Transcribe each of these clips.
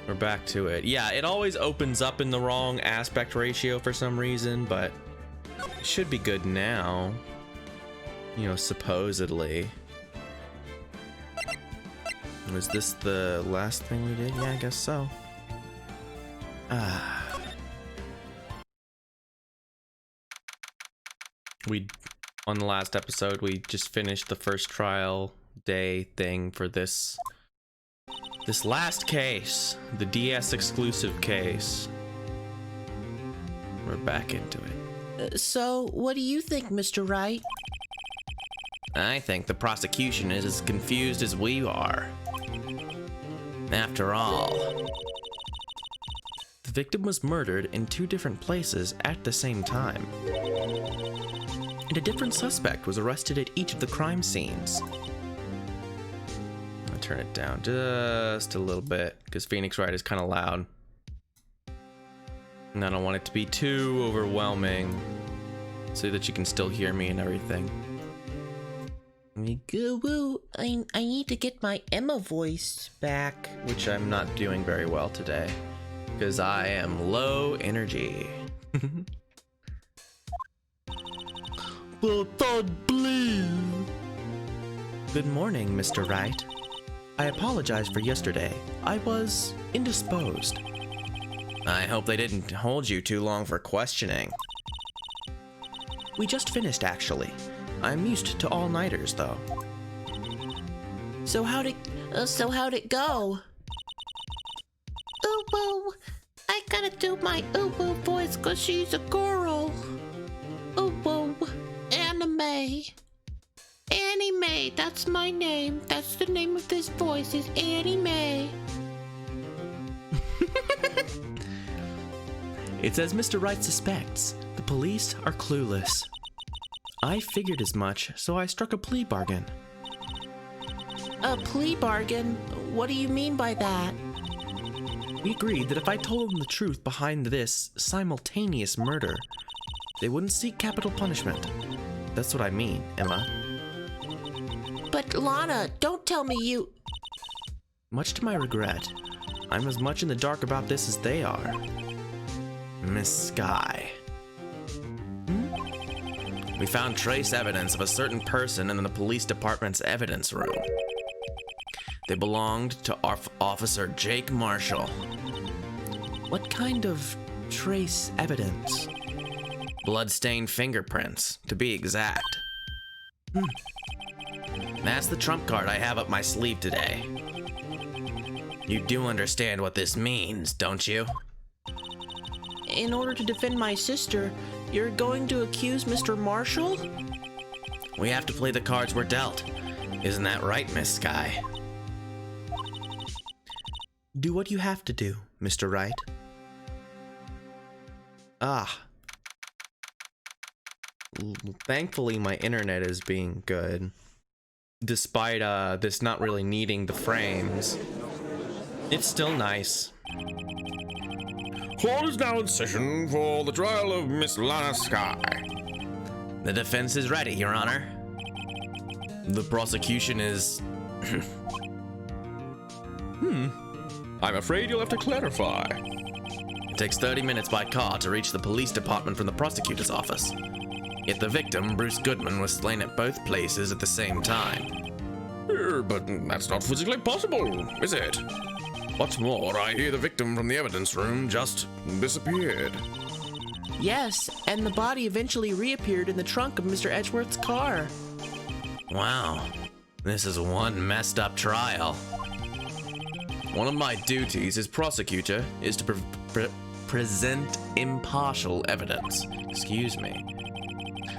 We're back to it. Yeah, it always opens up in the wrong aspect ratio for some reason, but it should be good now. You know, supposedly. Was this the last thing we did? Yeah, I guess so. On the last episode, we just finished the first trial day thing for this last case, the DS exclusive case. We're back into it. So, what do you think, Mr. Wright? I think the prosecution is as confused as we are. After all, the victim was murdered in 2 different places at the same time. And a different suspect was arrested at each of the crime scenes. I'll turn it down just a little bit because Phoenix Wright is kind of loud. And I don't want it to be too overwhelming so that you can still hear me and everything. Goo-woo, I need to get my Emma voice back. Which I'm not doing very well today because I am low energy. Good morning, Mr. Wright. I apologize for yesterday. I was indisposed. I hope they didn't hold you too long for questioning. We just finished, actually. I'm used to all-nighters, though. So how'd it go? Ooh-woo, I gotta do my ooh-woo voice 'cause she's a girl. Ooh-woo, anime. Anime, that's my name. That's the name of this voice, is Anime. It's as Mr. Wright suspects. The police are clueless. I figured as much, so I struck a plea bargain. A plea bargain? What do you mean by that? We agreed that if I told them the truth behind this simultaneous murder, they wouldn't seek capital punishment. That's what I mean, Emma. But Lana, don't tell me you... Much to my regret, I'm as much in the dark about this as they are. Miss Sky. We found trace evidence of a certain person in the police department's evidence room. They belonged to Officer Jake Marshall. What kind of trace evidence? Blood-stained fingerprints, to be exact. That's the trump card I have up my sleeve today. You do understand what this means, don't you? In order to defend my sister, you're going to accuse Mr. Marshall? We have to play the cards we're dealt. Isn't that right, Miss Sky? Do what you have to do, Mr. Wright. Thankfully, my internet is being good. Despite this not really needing the frames. It's still nice. Court is now in session for the trial of Miss Lana Sky. The defense is ready, Your Honor. The prosecution is... I'm afraid you'll have to clarify. It takes 30 minutes by car to reach the police department from the prosecutor's office. Yet the victim, Bruce Goodman, was slain at both places at the same time. But that's not physically possible, is it? What's more, I hear the victim from the evidence room just disappeared. Yes, and the body eventually reappeared in the trunk of Mr. Edgeworth's car. Wow, this is one messed up trial. One of my duties as prosecutor is to present impartial evidence. Excuse me.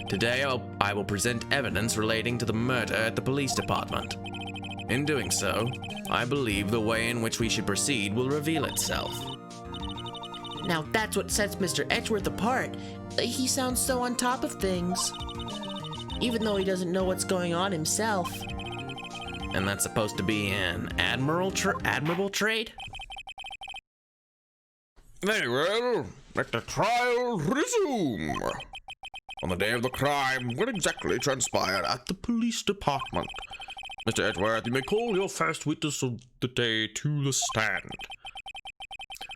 Today I will present evidence relating to the murder at the police department. In doing so, I believe the way in which we should proceed will reveal itself. Now that's what sets Mr. Edgeworth apart. He sounds so on top of things. Even though he doesn't know what's going on himself. And that's supposed to be an admirable trait? Very well, let the trial resume. On the day of the crime, what exactly transpired at the police department? Mr. Edgeworth, you may call your first witness of the day to the stand.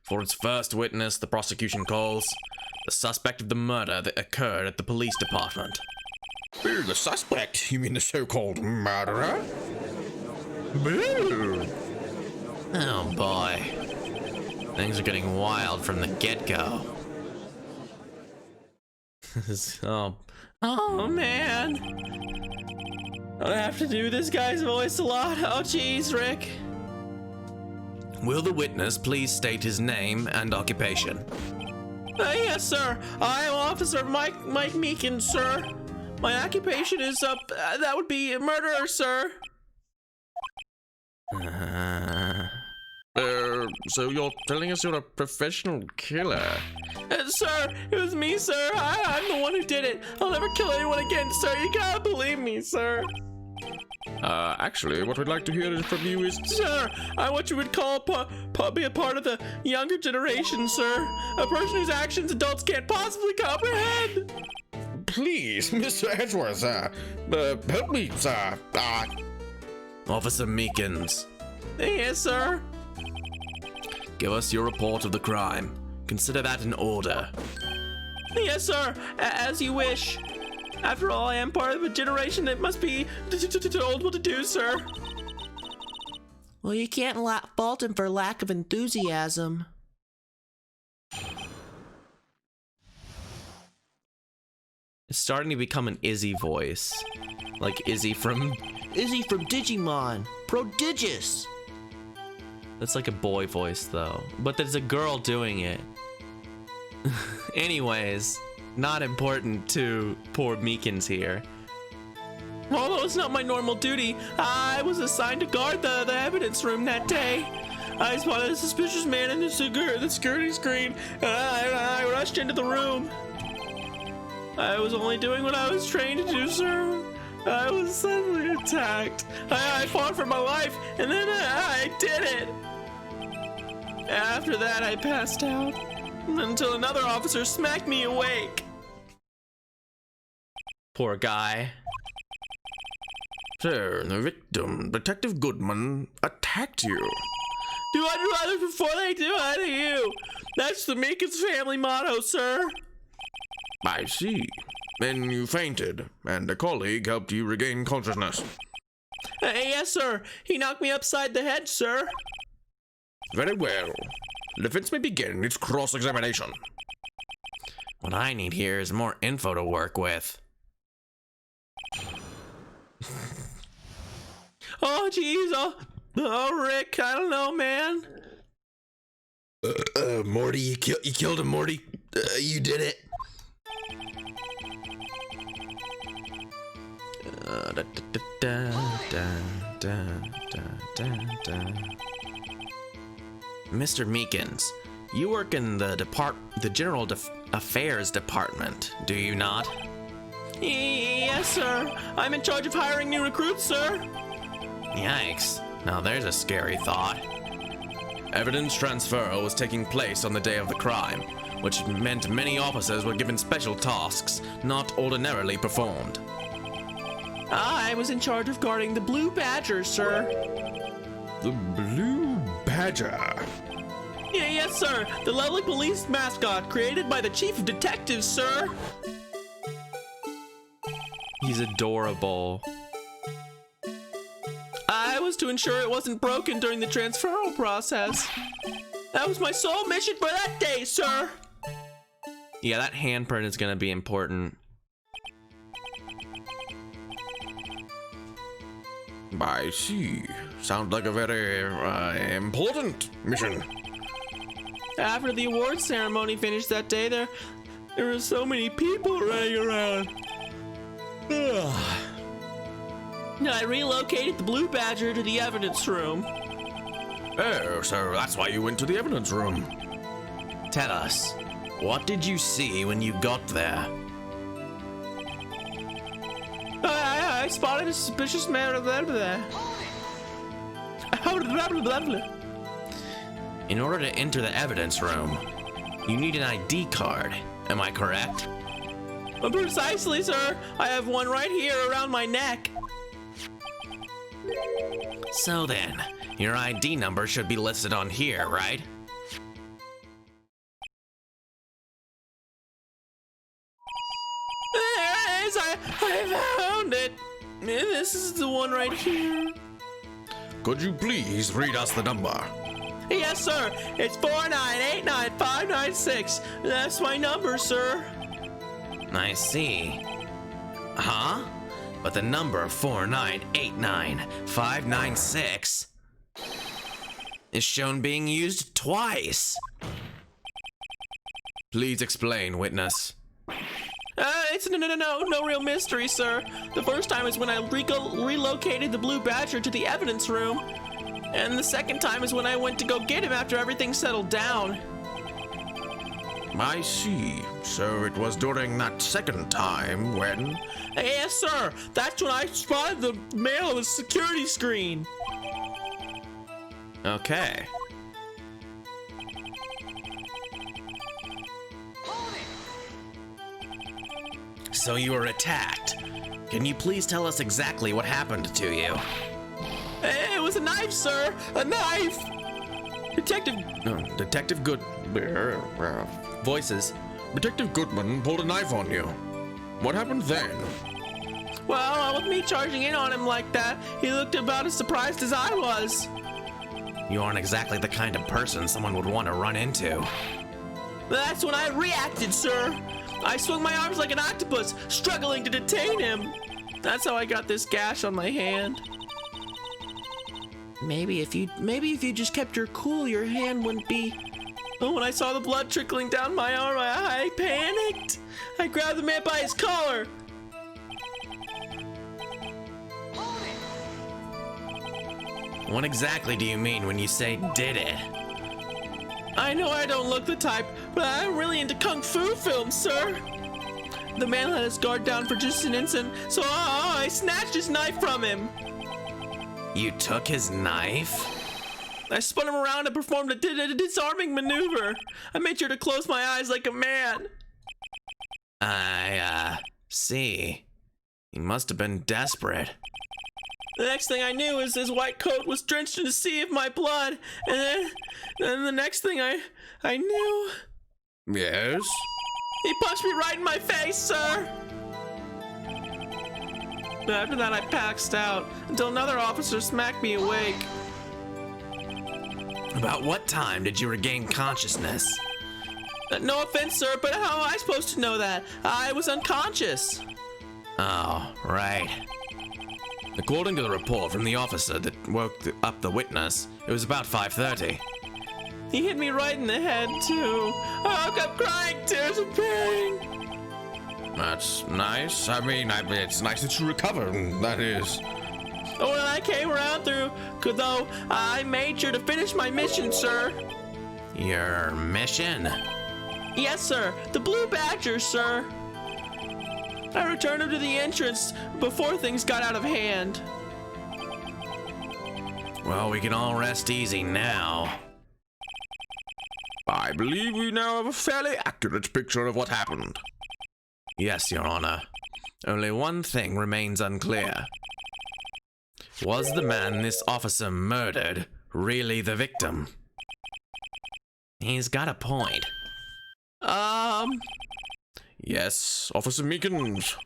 For its first witness, the prosecution calls the suspect of the murder that occurred at the police department. The suspect? You mean the so-called murderer? Boo! Oh boy. Things are getting wild from the get-go. Oh man. I have to do this guy's voice a lot. Oh jeez, Rick. Will the witness please state his name and occupation? Yes, sir. I am Officer Mike Meekins, sir. My occupation is that would be a murderer, sir. So you're telling us you're a professional killer? Sir, it was me, sir. I'm the one who did it. I'll never kill anyone again, sir. You gotta believe me, sir. Actually, what we'd like to hear from you is... Sir, I what you would call be a part of the younger generation, sir. A person whose actions adults can't possibly comprehend. Please, Mr. Edgeworth, help me, sir. Officer Meekins. Yes, sir. Give us your report of the crime. Consider that an order. Yes, sir. As you wish. After all, I am part of a generation that must be told what to do, sir. Well, you can't fault him for lack of enthusiasm. It's starting to become an Izzy voice. Like Izzy from Digimon. Prodigious. That's like a boy voice though. But there's a girl doing it. Anyways, not important to poor Meekins here. Although it's not my normal duty, I was assigned to guard the evidence room that day. I spotted a suspicious man in the security screen, and I rushed into the room. I was only doing what I was trained to do, sir. I was suddenly attacked. I fought for my life, and then I did it. After that, I passed out until another officer smacked me awake. Poor guy. Sir, the victim, Detective Goodman, attacked you. Do unto others before they do unto you. That's the Meekins family motto, sir. I see. Then you fainted, and a colleague helped you regain consciousness. Yes, sir. He knocked me upside the head, sir. Very well. The defense may begin its cross-examination. What I need here is more info to work with. Oh, jeez. Oh, Rick, I don't know, man. Morty, you killed him, Morty. You did it. Mr. Meekins, you work in the General Affairs Department, do you not? Yes, sir. I'm in charge of hiring new recruits, sir. Yikes. Now there's a scary thought. Evidence transfer was taking place on the day of the crime, which meant many officers were given special tasks not ordinarily performed. I was in charge of guarding the Blue Badger, sir. The Blue Badger? Yes, sir. The lovely police mascot created by the chief of detectives, sir. He's adorable. I was to ensure it wasn't broken during the transferal process. That was my sole mission for that day, sir. Yeah, that handprint is gonna be important. I see. Sounds like a very important mission. After the awards ceremony finished that day, there were so many people running around. I relocated the Blue Badger to the evidence room. Oh, so that's why you went to the evidence room. Tell us, what did you see when you got there? I spotted a suspicious man. In order to enter the evidence room, you need an ID card. Am I correct? Precisely, sir. I have one right here around my neck. So then, your ID number should be listed on here, right? I found it. This is the one right here. Could you please read us the number? Yes, sir. It's 4989596. That's my number, sir. I see. Huh? But the number 4989596 is shown being used twice. Please explain, witness. It's no real mystery, sir. The first time is when I relocated the Blue Badger to the evidence room. And the second time is when I went to go get him after everything settled down. I see. So it was during that second time when... Yes, sir. That's when I spotted the mail on the security screen. Okay. So you were attacked. Can you please tell us exactly what happened to you? It was a knife, sir. A knife. Detective Good. Voices. Detective Goodman pulled a knife on you. What happened then? Well, with me charging in on him like that, he looked about as surprised as I was. You aren't exactly the kind of person someone would want to run into. That's when I reacted, sir. I swung my arms like an octopus, struggling to detain him. That's how I got this gash on my hand. Maybe if you just kept your cool, your hand wouldn't be... Oh, when I saw the blood trickling down my arm, I panicked. I grabbed the man by his collar. What exactly do you mean when you say did it? I know I don't look the type, but I'm really into kung fu films, sir. The man let his guard down for just an instant, so I snatched his knife from him. You took his knife? I spun him around and performed a disarming maneuver. I made sure to close my eyes like a man. I see. He must have been desperate. The next thing I knew is his white coat was drenched in a sea of my blood, and then the next thing I knew... Yes? He punched me right in my face, sir! After that, I passed out until another officer smacked me awake. About what time did you regain consciousness? No offense, sir, but how am I supposed to know that? I was unconscious. Oh, right. According to the report from the officer that woke up the witness, it was about 5:30. He hit me right in the head, too. I woke up crying tears of pain. That's nice. I mean, it's nice that you recovered, that is. Oh, when I came around though, I made sure to finish my mission, sir. Your mission? Yes, sir. The Blue Badger, sir. I returned him to the entrance before things got out of hand. Well, we can all rest easy now. I believe we now have a fairly accurate picture of what happened. Yes, Your Honor. Only one thing remains unclear. Was the man this officer murdered really the victim? He's got a point. Yes, Officer Meekins.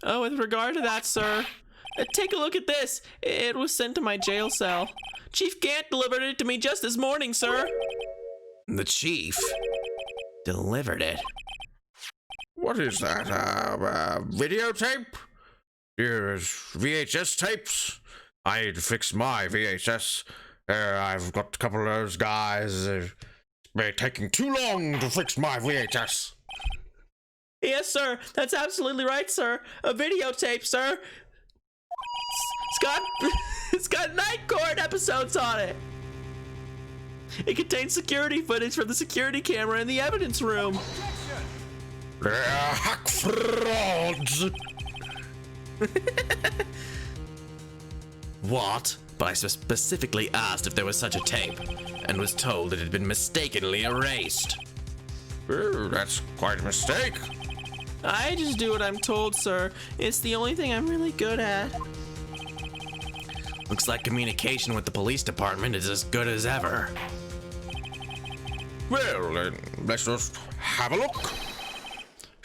Oh, with regard to that, sir, take a look at this. It was sent to my jail cell. Chief Gant delivered it to me just this morning, sir. The chief delivered it? What is that, videotape? Here's VHS tapes. I need to fix my VHS. I've got a couple of those guys. It's been taking too long to fix my VHS. Yes, sir. That's absolutely right, sir. A videotape, sir. It's got Night Court episodes on it. It contains security footage from the security camera in the evidence room. They're hack frauds. What? But I specifically asked if there was such a tape, and was told it had been mistakenly erased. Oh, that's quite a mistake. I just do what I'm told, sir. It's the only thing I'm really good at. Looks like communication with the police department is as good as ever. Well, then, let's just have a look.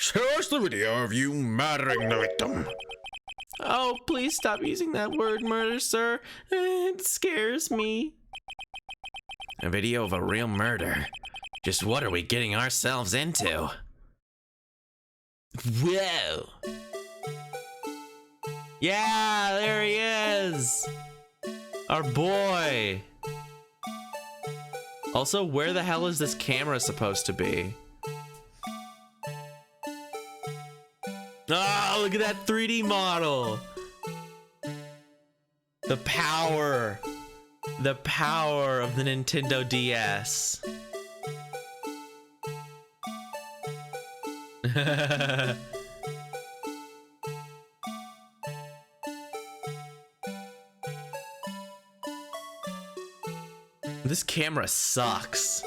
Show us the video of you murdering the victim. Oh, please stop using that word murder, sir. It scares me. A video of a real murder? Just what are we getting ourselves into? Whoa! Yeah, there he is! Our boy! Also, where the hell is this camera supposed to be? Oh, look at that 3D model! The power of the Nintendo DS. This camera sucks.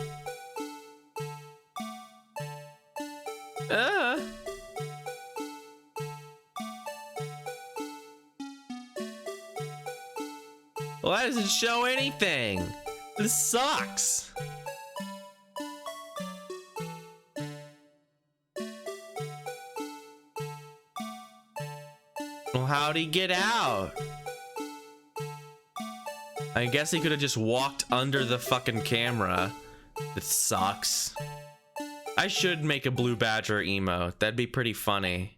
Why does it show anything? This sucks. Well, how'd he get out? I guess he could have just walked under the fucking camera. It sucks. I should make a blue badger emote. That'd be pretty funny.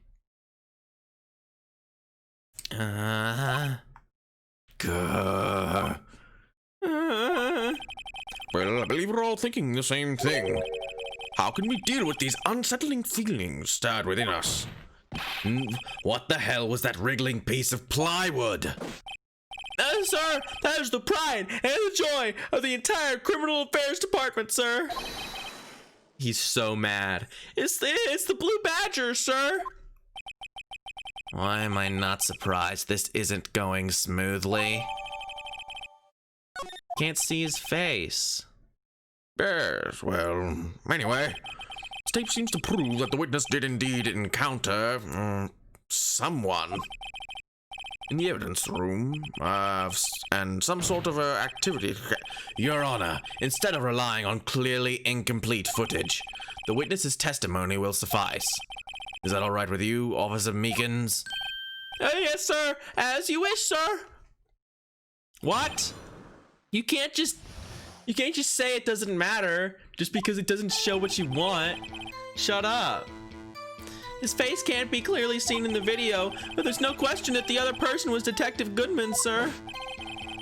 Well, I believe we're all thinking the same thing. How can we deal with these unsettling feelings stirred within us? What the hell was that wriggling piece of plywood? Sir, that is the pride and the joy of the entire criminal affairs department, sir. He's so mad. It's the blue badger, sir. Why am I not surprised this isn't going smoothly? Can't see his face. Yes, well, anyway, this tape seems to prove that the witness did indeed encounter someone in the evidence room, and some sort of activity. Your Honor, instead of relying on clearly incomplete footage, the witness's testimony will suffice. Is that all right with you, Officer Meekins? Yes, sir. As you wish, sir. What? You can't just say it doesn't matter just because it doesn't show what you want. Shut up. His face can't be clearly seen in the video, but there's no question that the other person was Detective Goodman, sir.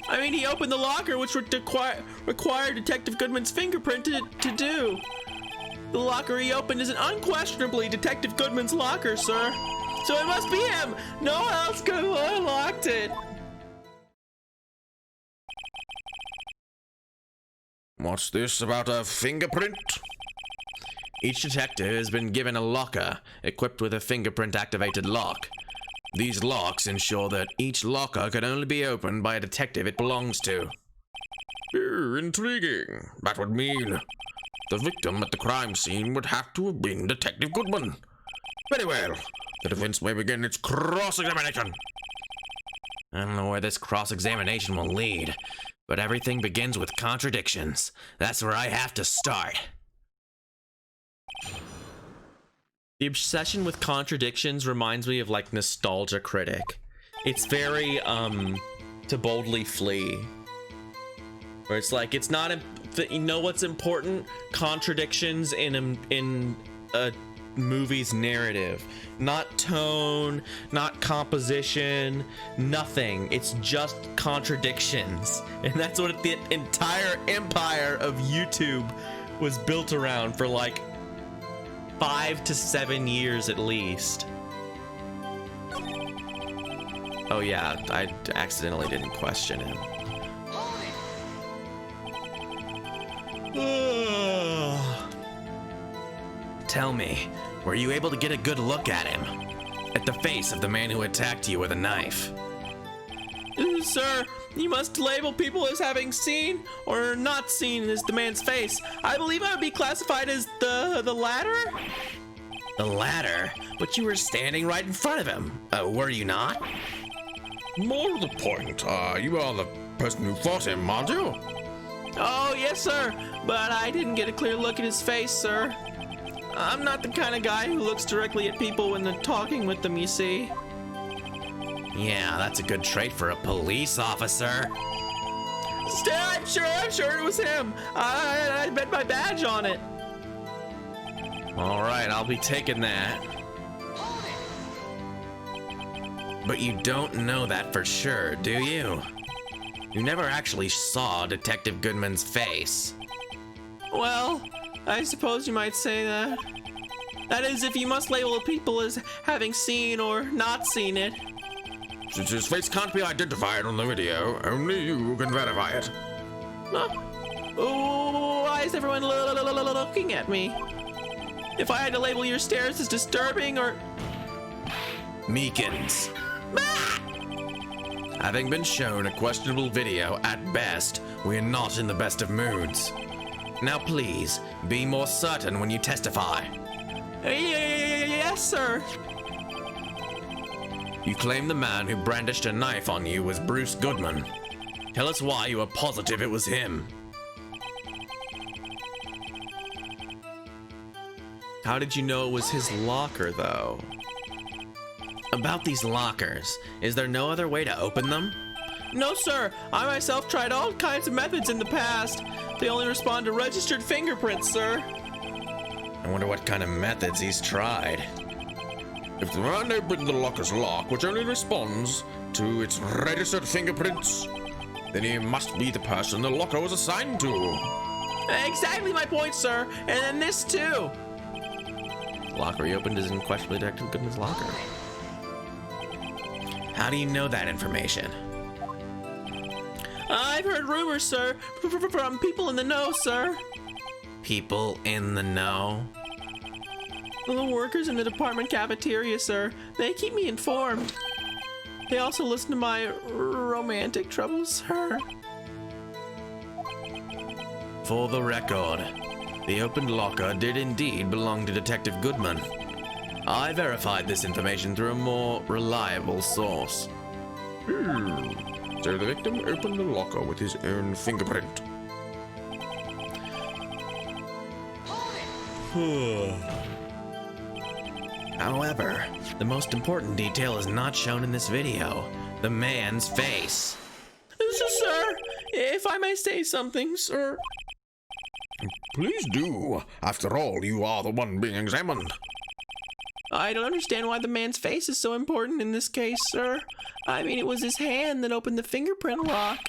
I mean, he opened the locker, which would require Detective Goodman's fingerprint to do. The locker he opened is unquestionably Detective Goodman's locker, sir. So it must be him. No one else could have unlocked it. What's this about a fingerprint? Each detective has been given a locker equipped with a fingerprint-activated lock. These locks ensure that each locker can only be opened by a detective it belongs to. Intriguing. That would mean the victim at the crime scene would have to have been Detective Goodman. Very well. The defense may begin its cross-examination. I don't know where this cross-examination will lead, but everything begins with contradictions. That's where I have to start. The obsession with contradictions reminds me of like Nostalgia Critic. It's very To Boldly Flee, where it's like it's not you know what's important? Contradictions in a movie's narrative, not tone, not composition, nothing. It's just contradictions, and that's what the entire empire of YouTube was built around for like 5 to 7 years at least. Oh yeah, I accidentally didn't question him. Tell me, were you able to get a good look at him? At the face of the man who attacked you with a knife? Sir, you must label people as having seen or not seen as the man's face. I believe I would be classified as the latter? The latter? But you were standing right in front of him. Were you not? More to the point, you are the person who fought him, aren't you? Oh, yes, sir. But I didn't get a clear look at his face, sir. I'm not the kind of guy who looks directly at people when they're talking with them, you see. Yeah, that's a good trait for a police officer. I'm sure it was him. I bet my badge on it. All right, I'll be taking that. But you don't know that for sure, do you? You never actually saw Detective Goodman's face. Well, I suppose you might say that. That is, if you must label people as having seen or not seen it. Since his face can't be identified on the video, only you can verify it. Oh, why is everyone looking at me? If I had to label your stares as disturbing or... Meekins. Having been shown a questionable video at best, we are not in the best of moods. Now please, be more certain when you testify. Yes, sir. You claim the man who brandished a knife on you was Bruce Goodman. Tell us why you are positive it was him. How did you know it was his locker, though? About these lockers, is there no other way to open them? No, sir. I myself tried all kinds of methods in the past. They only respond to registered fingerprints, sir. I wonder what kind of methods he's tried. If the man opened the locker's lock, which only responds to its registered fingerprints, then he must be the person the locker was assigned to. Exactly my point, sir. And then this, too. The locker he opened is unquestionably Detective Goodman's locker. How do you know that information? I've heard rumors, sir, from people in the know, sir. People in the know? The workers in the department cafeteria, sir. They keep me informed. They also listen to my romantic troubles, sir. For the record, the opened locker did indeed belong to Detective Goodman. I verified this information through a more reliable source. So the victim opened the locker with his own fingerprint. However, the most important detail is not shown in this video. The man's face. Sir, if I may say something, sir. Please do. After all, you are the one being examined. I don't understand why the man's face is so important in this case, sir. I mean, it was his hand that opened the fingerprint lock.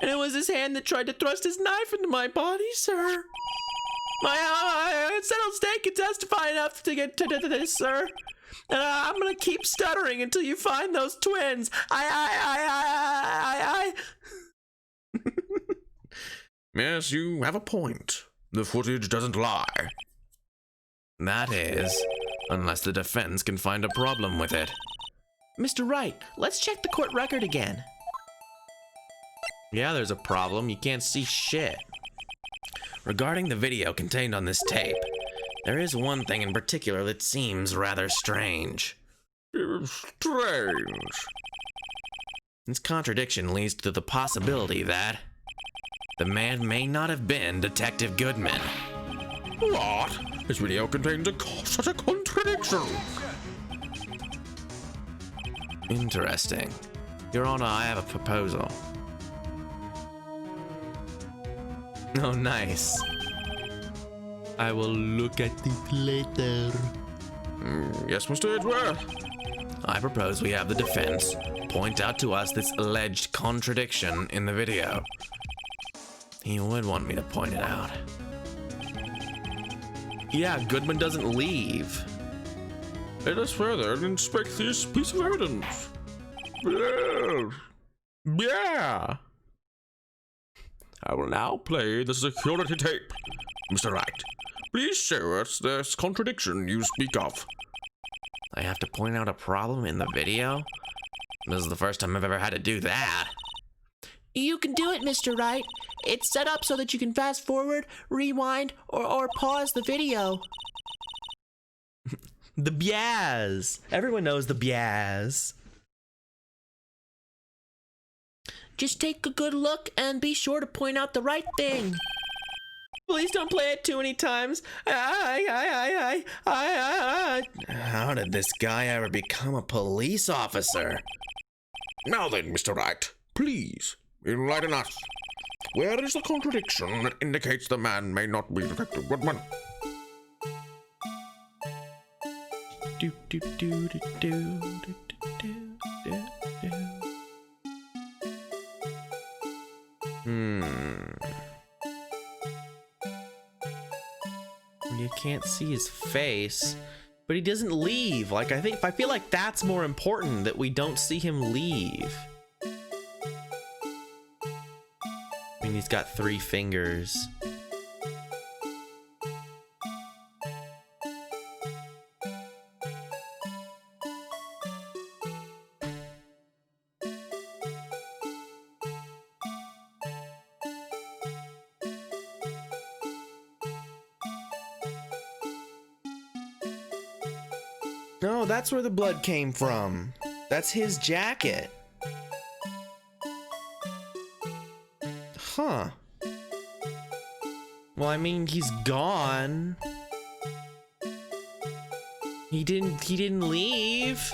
And it was his hand that tried to thrust his knife into my body, sir. My settled state can testify enough to get to this, sir. And I'm gonna keep stuttering until you find those twins. Yes, you have a point. The footage doesn't lie. That is, unless the defense can find a problem with it. Mr. Wright, let's check the court record again. Yeah, there's a problem. You can't see shit. Regarding the video contained on this tape, there is one thing in particular that seems rather strange. Strange. This contradiction leads to the possibility that the man may not have been Detective Goodman. What? This video contains such a contradiction. Interesting. Your Honor, I have a proposal. Oh, nice. I will look at it later. Yes, Mr. Edgeworth. I propose we have the defense point out to us this alleged contradiction in the video. He would want me to point it out. Yeah, Goodman doesn't leave. Let us further inspect this piece of evidence. Yeah. I will now play the security tape. Mr. Wright, please show us this contradiction you speak of. I have to point out a problem in the video? This is the first time I've ever had to do that. You can do it, Mr. Wright. It's set up so that you can fast forward, rewind, or pause the video. The biaz. Everyone knows the biaz. Just take a good look and be sure to point out the right thing. Please don't play it too many times. How did this guy ever become a police officer? Now then, Mr. Wright, please, enlighten us. Where is the contradiction that indicates the man may not be Detective Goodman? Do, do, do, do, do, do, do, do, do. You can't see his face, but he doesn't leave. Like, I feel like that's more important, that we don't see him leave. I mean, he's got 3 fingers. No, that's where the blood came from. That's his jacket. Huh. Well, I mean, he's gone. He didn't leave.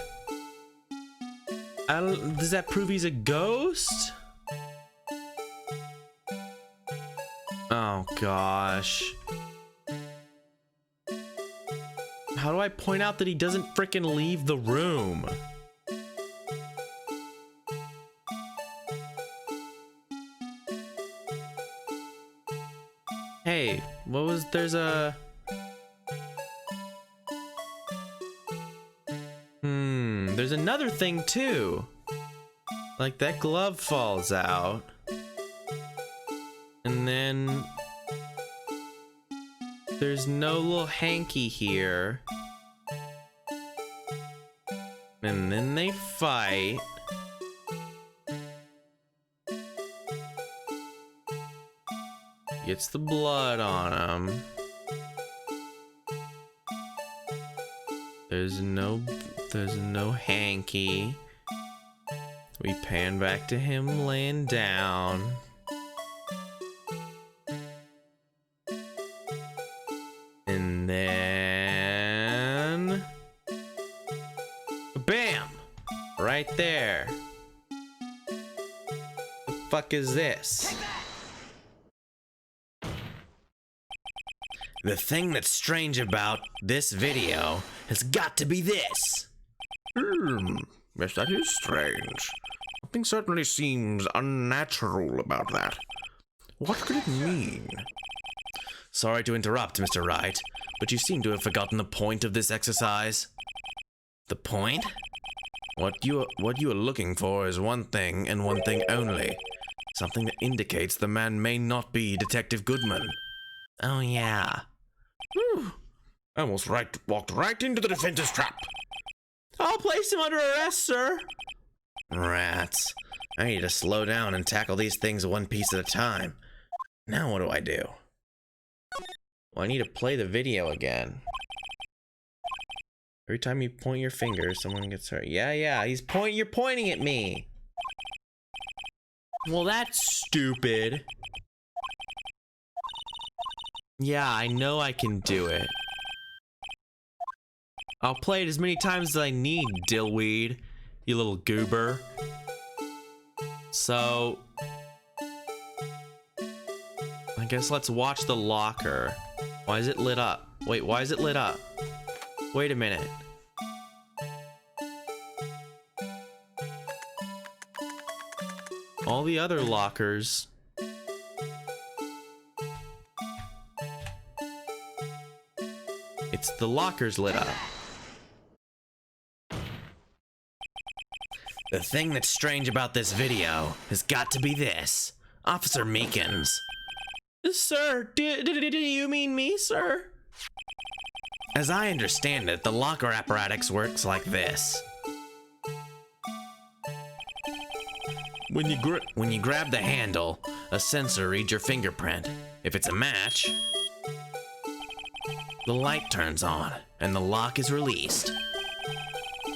Does that prove he's a ghost? Oh gosh. How do I point out that he doesn't frickin' leave the room? Hey, there's a... there's another thing too. Like, that glove falls out. And then... there's no little hanky here. And then they fight. Gets the blood on him. There's no hanky. We pan back to him laying down. And then... bam! Right there. The fuck is this? The thing that's strange about this video has got to be this. Yes, that is strange. Something certainly seems unnatural about that. What could it mean? Sorry to interrupt, Mr. Wright, but you seem to have forgotten the point of this exercise. The point? What you are looking for is one thing and one thing only. Something that indicates the man may not be Detective Goodman. Oh yeah. Whew. I almost walked right into the defense's trap. I'll place him under arrest, sir. Rats. I need to slow down and tackle these things one piece at a time. Now what do I do? Well, I need to play the video again. Every time you point your finger, someone gets hurt. Yeah, you're pointing at me. Well, that's stupid. Yeah, I know I can do it. I'll play it as many times as I need, dillweed. You little goober. So... I guess let's watch the locker. Why is it lit up? Wait, why is it lit up? Wait a minute. All the other lockers... it's the lockers lit up. The thing that's strange about this video has got to be this. Officer Meekins. Sir, do you mean me, sir? As I understand it, the locker apparatus works like this. When you grab the handle, a sensor reads your fingerprint. If it's a match, the light turns on and the lock is released.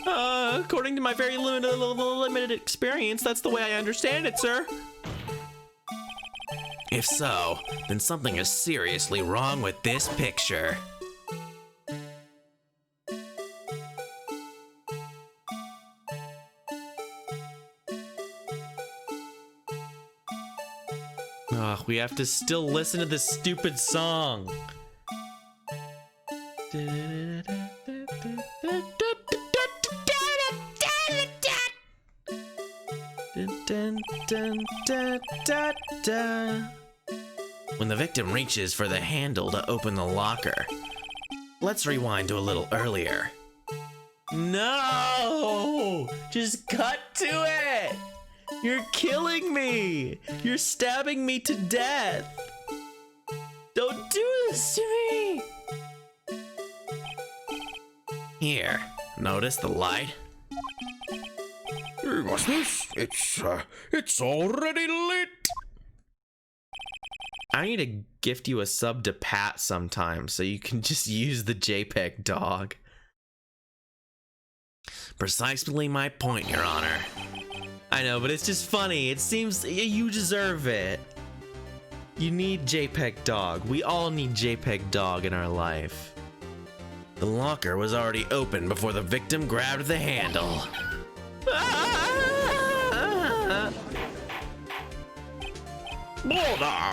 According to my very limited experience, that's the way I understand it, sir. If so, then something is seriously wrong with this picture. Ugh, we have to still listen to this stupid song. When the victim reaches for the handle to open the locker, let's rewind to a little earlier. No! Just cut to it! You're killing me! You're stabbing me to death! Don't do this to me! Here, notice the light? What's this? It's already lit. I need to gift you a sub to Pat sometime so you can just use the JPEG dog. Precisely my point, Your Honor. I know, but it's just funny. It seems you deserve it. You need JPEG dog. We all need JPEG dog in our life. The locker was already open before the victim grabbed the handle.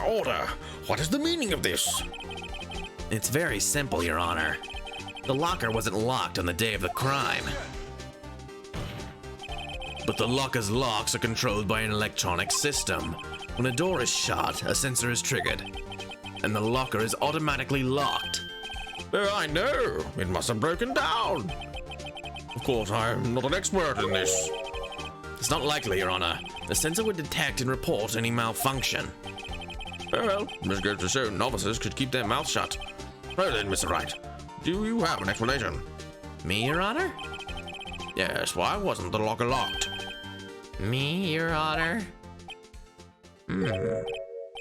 Order! What is the meaning of this? It's very simple, Your Honor. The locker wasn't locked on the day of the crime. But the locker's locks are controlled by an electronic system. When a door is shut, a sensor is triggered, and the locker is automatically locked. I know. It must have broken down. Of course, I'm not an expert in this. It's not likely, Your Honor. The sensor would detect and report any malfunction. Well, this goes to show novices could keep their mouths shut. Well then, Mr. Wright, do you have an explanation? Me, Your Honor? Yes, why wasn't the locker locked? Me, Your Honor?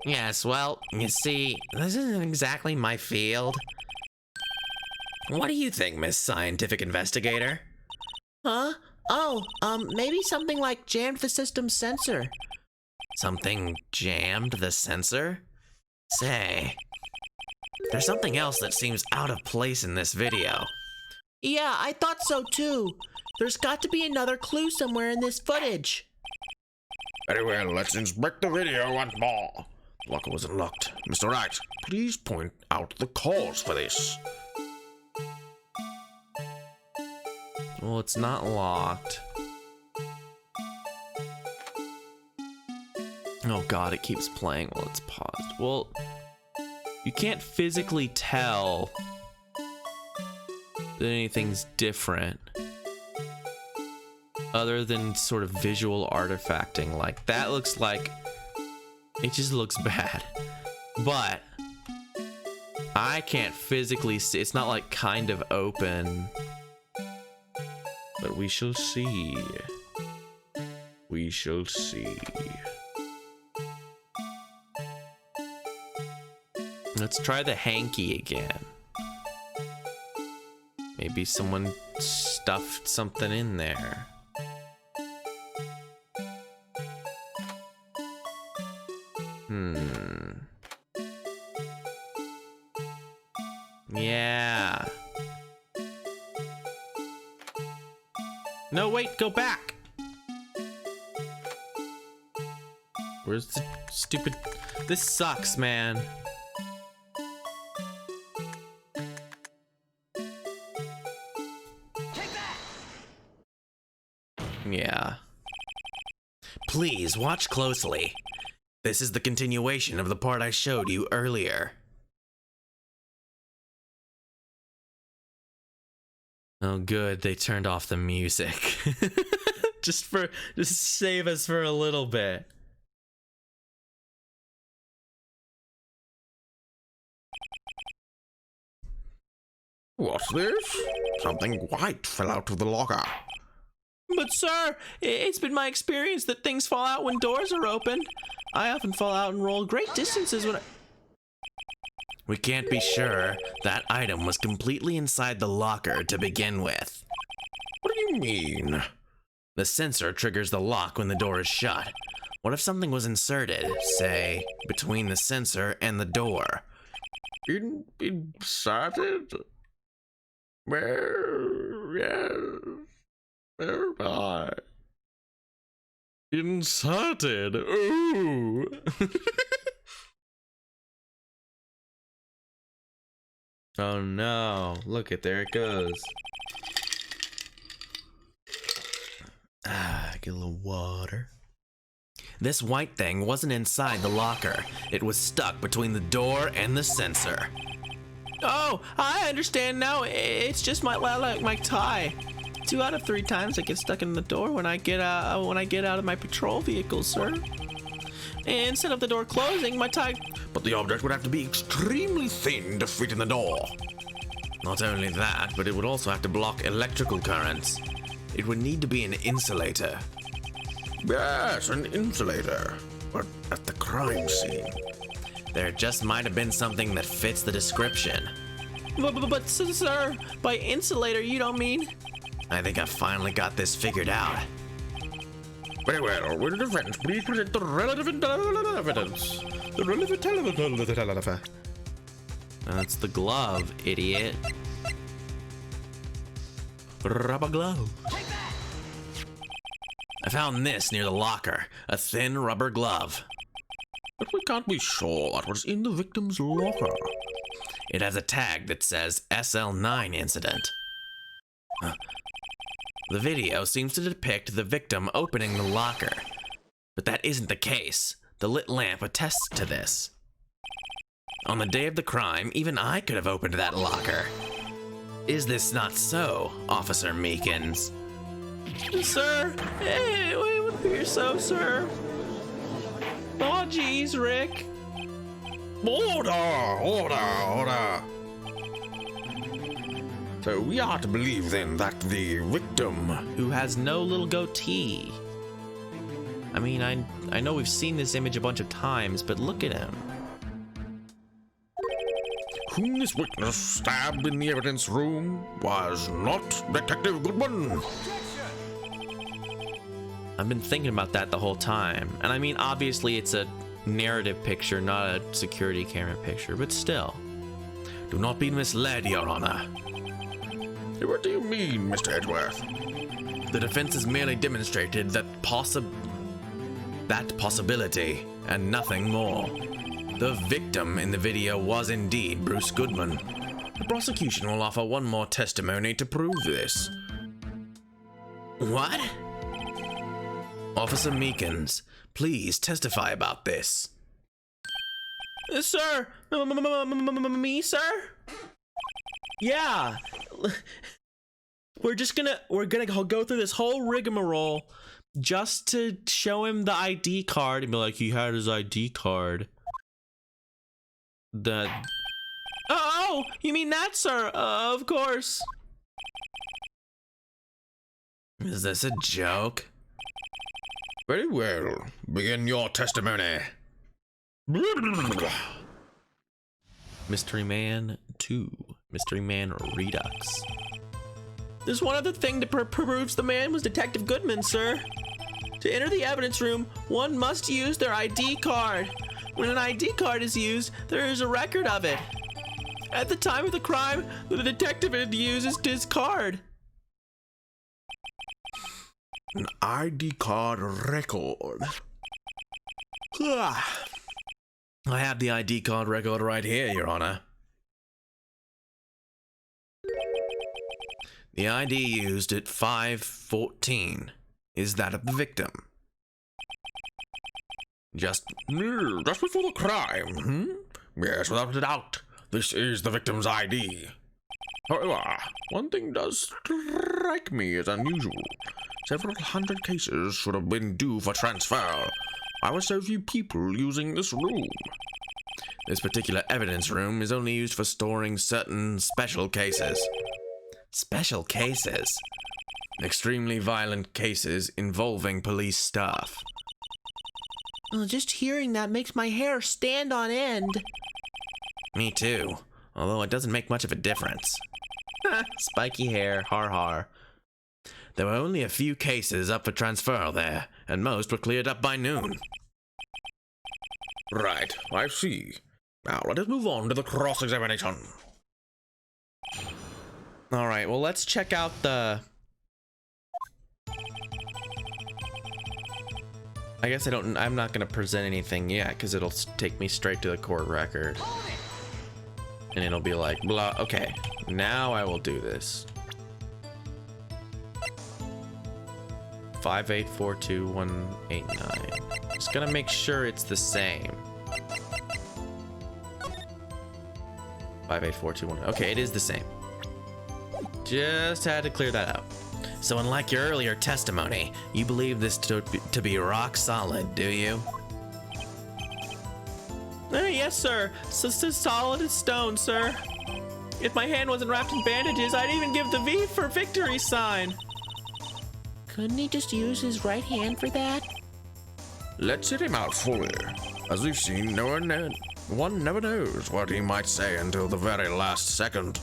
Yes, well, you see, this isn't exactly my field. What do you think, Miss Scientific Investigator? Huh? Oh, maybe something like jammed the system's sensor. Something jammed the sensor? Say, there's something else that seems out of place in this video. Yeah, I thought so too. There's got to be another clue somewhere in this footage. Very well, let's inspect the video once more. The locker wasn't locked. Mr. Wright, please point out the cause for this. Well, it's not locked. Oh god, it keeps playing while it's paused. Well, you can't physically tell that anything's different other than sort of visual artifacting. Like, that looks like it just looks bad. But I can't physically see. It's not like kind of open. But we shall see. We shall see. Let's try the hanky again. Maybe someone stuffed something in there. Yeah. No, wait, go back. Where's the stupid... This sucks, man. Yeah. Please watch closely. This is the continuation of the part I showed you earlier. Oh good, they turned off the music. just save us for a little bit. What's this? Something white fell out of the locker. But sir, it's been my experience that things fall out when doors are open. I often fall out and roll great distances when I... We can't be sure that item was completely inside the locker to begin with. What do you mean? The sensor triggers the lock when the door is shut. What if something was inserted, say, between the sensor and the door? Inserted? Where? Yes. Where am I? Inserted? Ooh! Oh no, look it, there it goes. Get a little water. This white thing wasn't inside the locker. It was stuck between the door and the sensor. Oh, I understand now. It's just my tie. 2 out of 3 times I get stuck in the door when I get out of my patrol vehicle, sir. Instead of the door closing, my tie. But the object would have to be extremely thin to fit in the door. Not only that, but it would also have to block electrical currents. It would need to be an insulator. Yes, an insulator. But at the crime scene. There just might have been something that fits the description. But sir, by insulator you don't mean? I think I finally got this figured out. Very well. Will the defense please present the relevant evidence? The relevant evidence. That's the glove, idiot. Rubber glove. I found this near the locker. A thin rubber glove. But we can't be sure that was in the victim's locker. It has a tag that says SL9 incident. Huh. The video seems to depict the victim opening the locker. But that isn't the case. The lit lamp attests to this. On the day of the crime, even I could have opened that locker. Is this not so, Officer Meekins? Sir, hey, it would appear so, sir. Oh, geez, Rick. Order! So we are to believe then that the victim, who has no little goatee. I mean, I know we've seen this image a bunch of times, but look at him. whom this witness stabbed in the evidence room, was not Detective Goodman. I've been thinking about that the whole time. And I mean, obviously it's a narrative picture, not a security camera picture, but still. Do not be misled, Your Honor. What do you mean, Mr. Edgeworth? The defense has merely demonstrated that possibility and nothing more. The victim in the video was indeed Bruce Goodman. The prosecution will offer one more testimony to prove this. What? Officer Meekins, please testify about this. Sir? Me, sir? Yeah. We're gonna go through this whole rigmarole just to show him the ID card and be like, he had his ID card. Oh, you mean that, sir? Of course. Is this a joke? Very well. Begin your testimony. Mystery Man 2. Mystery Man Redux. There's one other thing that proves the man was Detective Goodman, sir. To enter the evidence room, one must use their ID card. When an ID card is used, there is a record of it. At the time of the crime, the detective had used his card. An ID card record. I have the ID card record right here, Your Honor. The ID used at 5:14 is that of the victim. Just before the crime, Yes, without a doubt. This is the victim's ID. However, one thing does strike me as unusual. Several hundred cases should have been due for transfer. Why were so few people using this room? This particular evidence room is only used for storing certain special cases. Special cases? Extremely violent cases involving police staff. Just hearing that makes my hair stand on end. Me too, although it doesn't make much of a difference. Spiky hair, har har. There were only a few cases up for transfer there, and most were cleared up by noon. Right, I see. Now let us move on to the cross-examination. Alright, well, let's check out the... I guess I'm not going to present anything yet, because it'll take me straight to the court record. And it'll be like, blah, okay, now I will do this. 5842189. Just gonna make sure it's the same. 58421. Okay, it is the same. Just had to clear that out. So unlike your earlier testimony, you believe this to be rock solid, do you? Yes, sir. So solid as stone, sir. If my hand wasn't wrapped in bandages, I'd even give the V for victory sign. Couldn't he just use his right hand for that? Let's hit him out fully. As we've seen, one never knows what he might say until the very last second.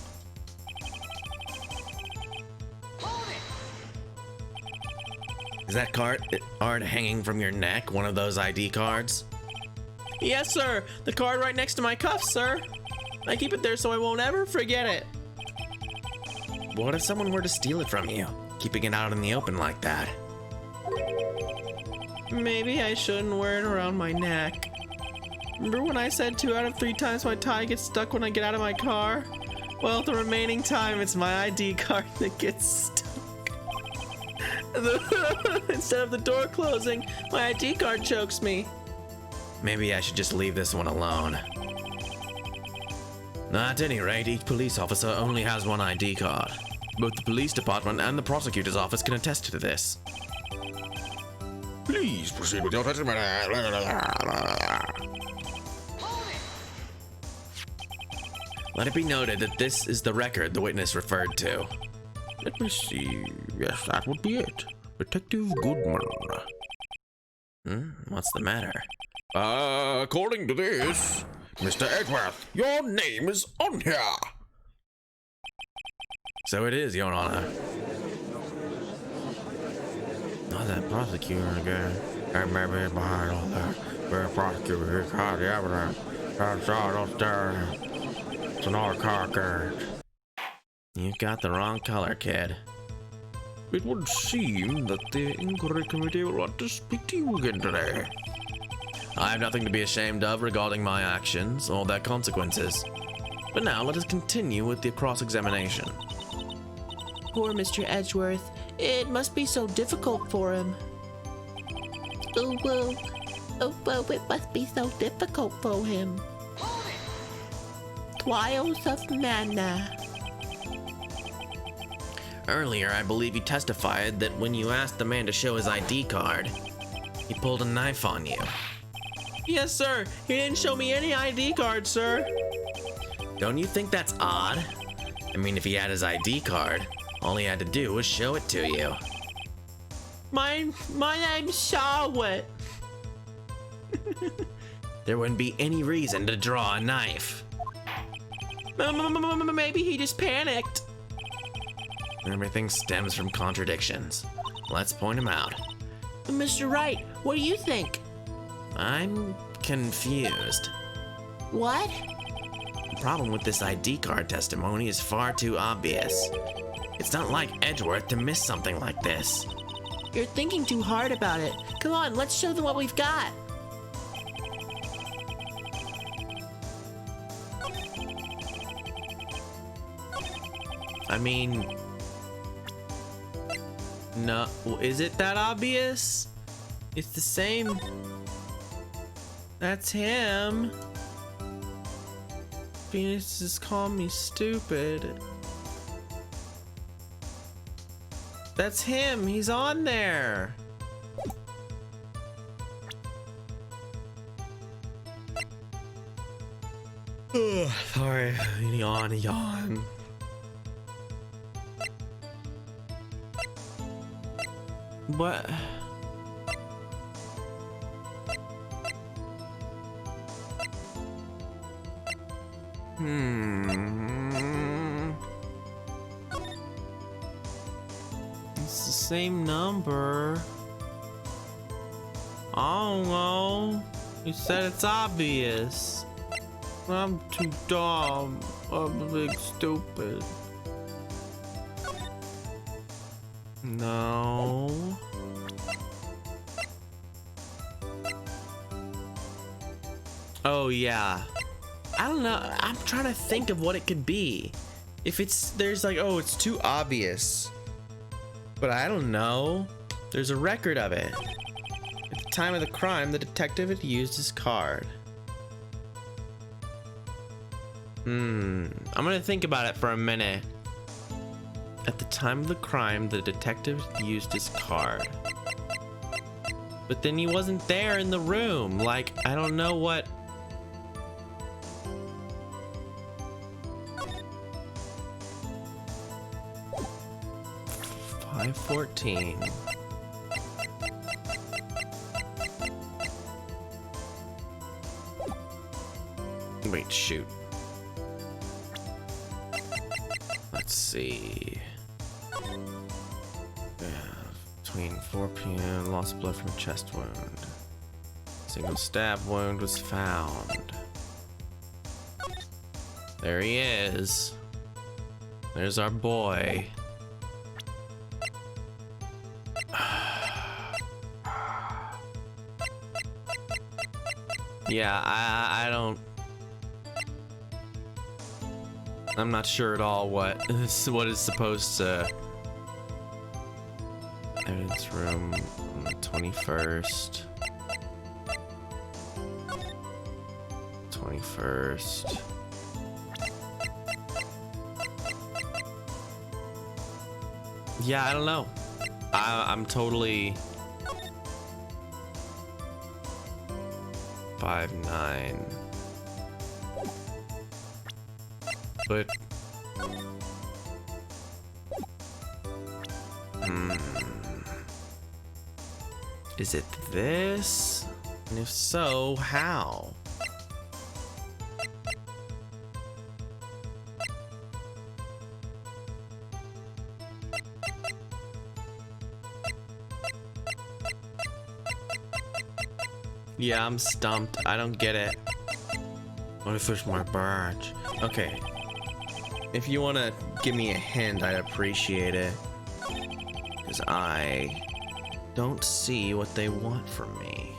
Is that card hanging from your neck one of those ID cards? Yes, sir. The card right next to my cuff, sir. I keep it there so I won't ever forget it. What if someone were to steal it from you, keeping it out in the open like that? Maybe I shouldn't wear it around my neck. Remember when I said 2 out of 3 times my tie gets stuck when I get out of my car? Well, the remaining time it's my ID card that gets stuck. Instead of the door closing, my ID card chokes me. Maybe I should just leave this one alone. At any rate, each police officer only has one ID card. Both the police department and the prosecutor's office can attest to this. Please proceed with your testimony. Let it be noted that this is the record the witness referred to. Let me see. Yes, that would be it. Detective Goodman. What's the matter? According to this, Mr. Edgeworth, your name is on here. So it is, Your Honor. Not that prosecutor again. And maybe behind all that, the prosecutor caught the evidence. That's all there. It's another car carriage. You've got the wrong color, kid. It would seem that the inquiry committee will want to speak to you again today. I have nothing to be ashamed of regarding my actions or their consequences. But now let us continue with the cross-examination. Poor Mr. Edgeworth. It must be so difficult for him. Oh, whoa. Oh, whoa, it must be so difficult for him. Trials of Mana. Earlier, I believe you testified that when you asked the man to show his ID card, he pulled a knife on you. Yes, sir. He didn't show me any ID card, sir. Don't you think that's odd? I mean, if he had his ID card, all he had to do was show it to you. My name's Charlotte. There wouldn't be any reason to draw a knife. Maybe he just panicked. Everything stems from contradictions. Let's point him out. Mr. Wright, what do you think? I'm confused. What? The problem with this ID card testimony is far too obvious. It's not like Edgeworth to miss something like this. You're thinking too hard about it. Come on, let's show them what we've got. I mean... No, is it that obvious? It's the same. That's him. Phoenix just called me stupid. That's him. He's on there. Sorry. Yawn. What? This is same number. I don't know. You said it's obvious. I'm too dumb. I'm a big stupid. No. Oh yeah. I don't know. I'm trying to think of what it could be. If there's like, oh, it's too obvious. But I don't know. There's a record of it. At the time of the crime, the detective had used his card. I'm gonna think about it for a minute. At the time of the crime, the detective used his card. But then he wasn't there in the room. Like, I don't know what... $5.14. Wait, shoot. Let's see. Yeah, between 4 p.m. lost blood from a chest wound. Single stab wound was found. There he is. There's our boy. Yeah, I don't... I'm not sure at all what is supposed to... Evidence room on the 21st. 21st. Yeah, I don't know. I'm totally... 5-9. But... Is it this? And if so, how? Yeah, I'm stumped. I don't get it. What if it's my badge? Okay. If you want to give me a hint, I'd appreciate it. Because I don't see what they want from me.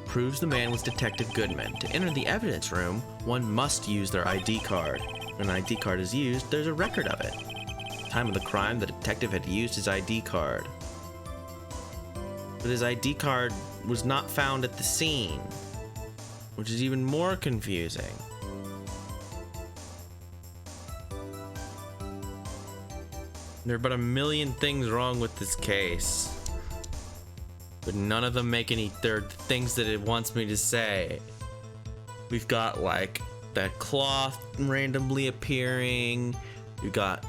Proves the man was Detective Goodman. To enter the evidence room, one must use their ID card. When an ID card is used, there's a record of it. Time of the crime, the detective had used his ID card. But his ID card was not found at the scene, which is even more confusing. There are but a million things wrong with this case, but none of them make any things that it wants me to say. We've got like that cloth randomly appearing. We've got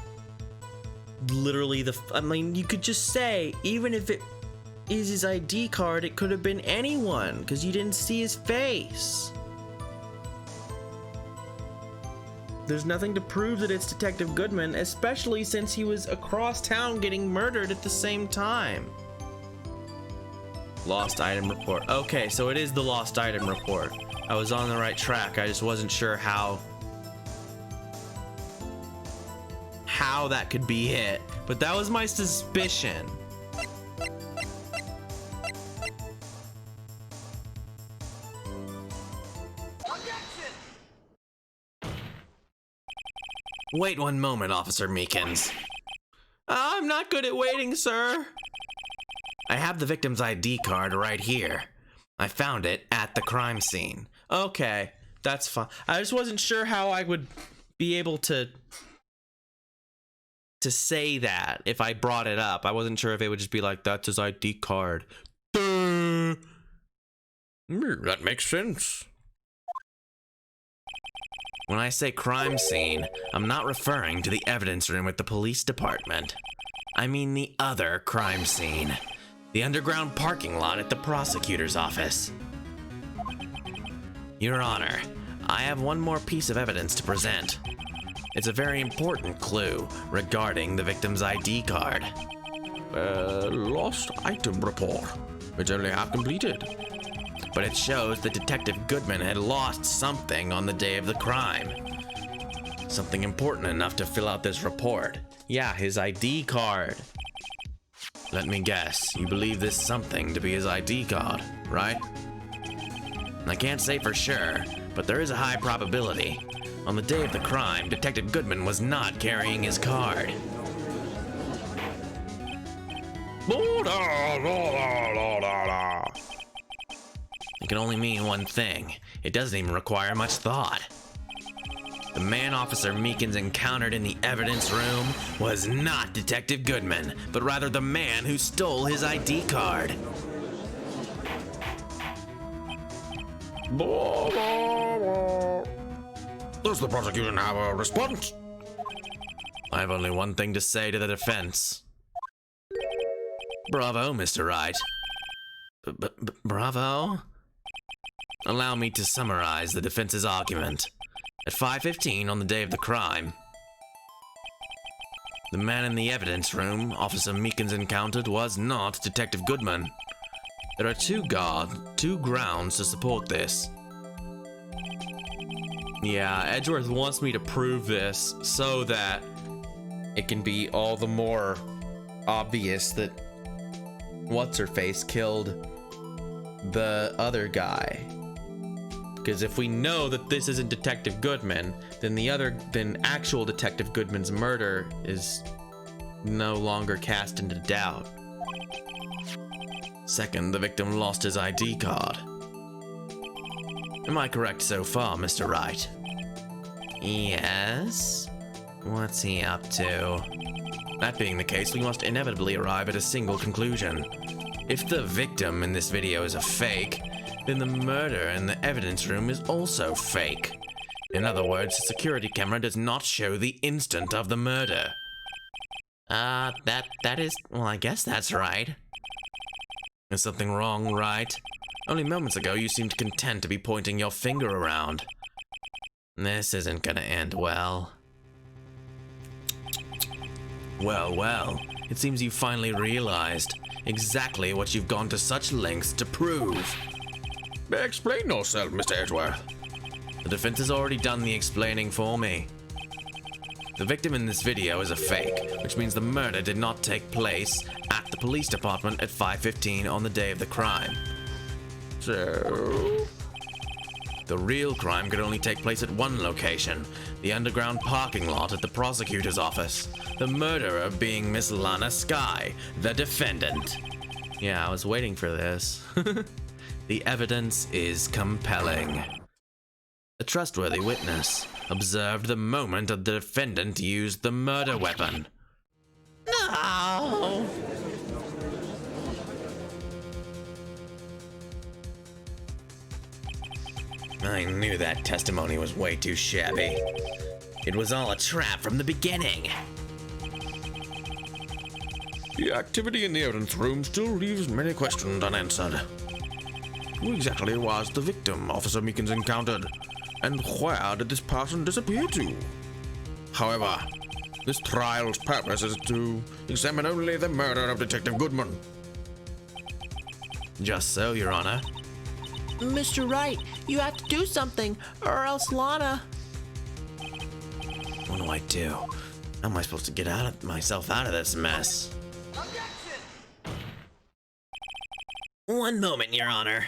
literally I mean, you could just say, even if it is his ID card, it could have been anyone because you didn't see his face. There's nothing to prove that it's Detective Goodman, especially since he was across town getting murdered at the same time. Lost item report. Okay, so it is the lost item report. I was on the right track. I just wasn't sure how that could be it. But that was my suspicion. Wait one moment, Officer Meekins. I'm not good at waiting, sir. I have the victim's ID card right here. I found it at the crime scene. Okay, that's fine. I just wasn't sure how I would be able to say that if I brought it up. I wasn't sure if it would just be like, that's his ID card. That makes sense. When I say crime scene, I'm not referring to the evidence room at the police department. I mean the other crime scene. The underground parking lot at the prosecutor's office. Your Honor, I have one more piece of evidence to present. It's a very important clue regarding the victim's ID card. lost item report. It's only half completed. But it shows that Detective Goodman had lost something on the day of the crime. Something important enough to fill out this report. Yeah, his ID card. Let me guess, you believe this something to be his ID card, right? I can't say for sure, but there is a high probability. On the day of the crime, Detective Goodman was not carrying his card. It can only mean one thing. It doesn't even require much thought. The man Officer Meekins encountered in the evidence room was not Detective Goodman, but rather the man who stole his ID card. Does the prosecution have a response? I have only one thing to say to the defense. Bravo, Mr. Wright. Bravo? Allow me to summarize the defense's argument. At 5:15 on the day of the crime, the man in the evidence room Officer Meekins encountered was not Detective Goodman. There are two grounds to support this. Yeah, Edgeworth wants me to prove this so that it can be all the more obvious that What's-Her-Face killed the other guy. Because if we know that this isn't Detective Goodman, then actual Detective Goodman's murder is no longer cast into doubt. Second, the victim lost his ID card. Am I correct so far, Mr. Wright? Yes? What's he up to? That being the case, we must inevitably arrive at a single conclusion. If the victim in this video is a fake, then the murder in the evidence room is also fake. In other words, the security camera does not show the instant of the murder. That is, well, I guess that's right. Is something wrong, right? Only moments ago you seemed content to be pointing your finger around. This isn't gonna end well. Well, it seems you finally realized exactly what you've gone to such lengths to prove. Explain yourself, Mr. Edgeworth. The defense has already done the explaining for me. The victim in this video is a fake, which means the murder did not take place at the police department at 5:15 on the day of the crime. So? The real crime could only take place at one location, the underground parking lot at the prosecutor's office. The murderer being Miss Lana Skye, the defendant. Yeah, I was waiting for this. The evidence is compelling. A trustworthy witness observed the moment that the defendant used the murder weapon. No! I knew that testimony was way too shabby. It was all a trap from the beginning. The activity in the evidence room still leaves many questions unanswered. Who exactly was the victim Officer Meekins encountered? And where did this person disappear to? However, this trial's purpose is to examine only the murder of Detective Goodman. Just so, Your Honor. Mr. Wright, you have to do something, or else Lana... What do? How am I supposed to get myself out of this mess? One moment, Your Honor.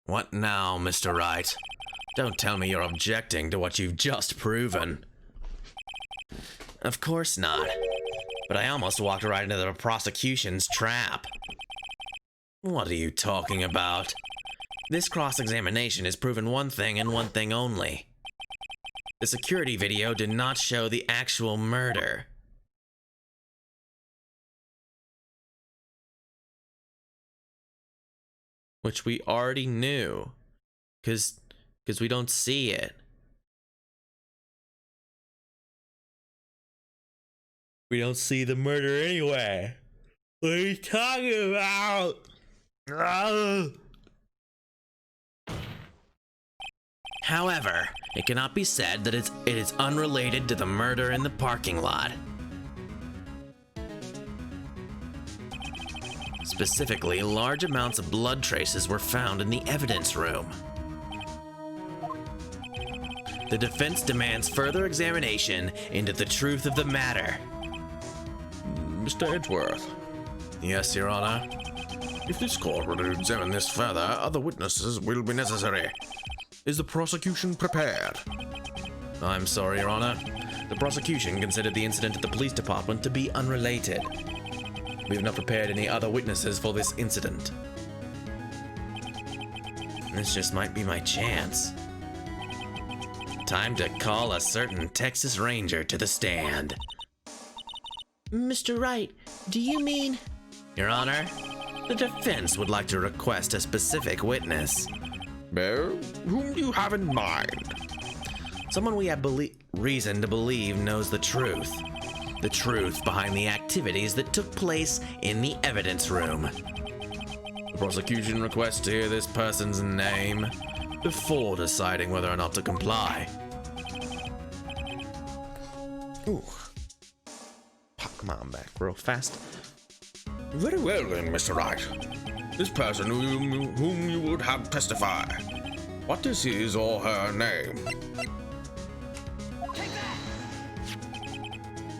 What now, Mr. Wright? Don't tell me you're objecting to what you've just proven. Of course not. But I almost walked right into the prosecution's trap. What are you talking about? This cross-examination has proven one thing and one thing only. The security video did not show the actual murder. Which we already knew. Because we don't see it. We don't see the murder anyway. What are you talking about? However, it cannot be said that it is unrelated to the murder in the parking lot. Specifically, large amounts of blood traces were found in the evidence room. The defense demands further examination into the truth of the matter. Mr. Edgeworth, Yes, Your Honor. if this court were to examine this further, other witnesses will be necessary. Is the prosecution prepared? I'm sorry, Your Honor. The prosecution considered the incident at the police department to be unrelated. We have not prepared any other witnesses for this incident. This just might be my chance. Time to call a certain Texas Ranger to the stand. Mr. Wright, do you mean... Your Honor, the defense would like to request a specific witness. Well, whom do you have in mind? Someone we have reason to believe knows the truth. The truth behind the activities that took place in the evidence room. The prosecution requests to hear this person's name before deciding whether or not to comply. Ooh. Come on back real fast. Very well then, Mr. Wright. This person whom you would have testify. What is his or her name?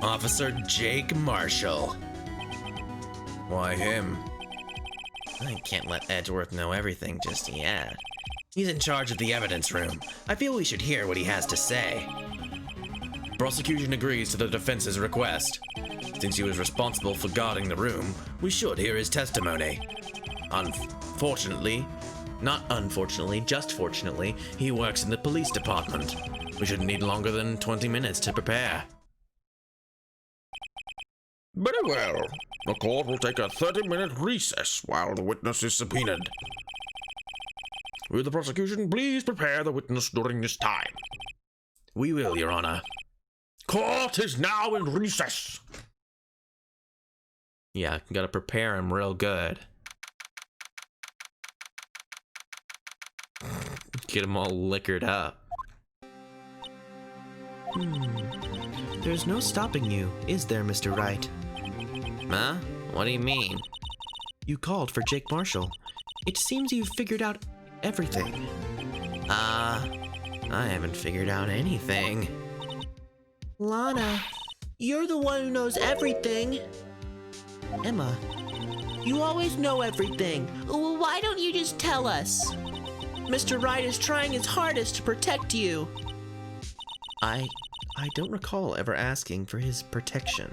Officer Jake Marshall. Why him? I can't let Edgeworth know everything just yet. He's in charge of the evidence room. I feel we should hear what he has to say. Prosecution agrees to the defense's request. Since he was responsible for guarding the room, we should hear his testimony. Unfortunately, not unfortunately, just fortunately, he works in the police department. We shouldn't need longer than 20 minutes to prepare. Very well. The court will take a 30-minute recess while the witness is subpoenaed. Will the prosecution please prepare the witness during this time? We will, Your Honor. Court is now in recess. Yeah, gotta prepare him real good. Get him all liquored up. There's no stopping you, is there, Mr. Wright? Huh? What do you mean? You called for Jake Marshall. It seems you've figured out everything. I haven't figured out anything. Lana, you're the one who knows everything. Emma, You always know everything. Well, why don't you just tell us? Mr. Wright is trying his hardest to protect you. I don't recall ever asking for his protection.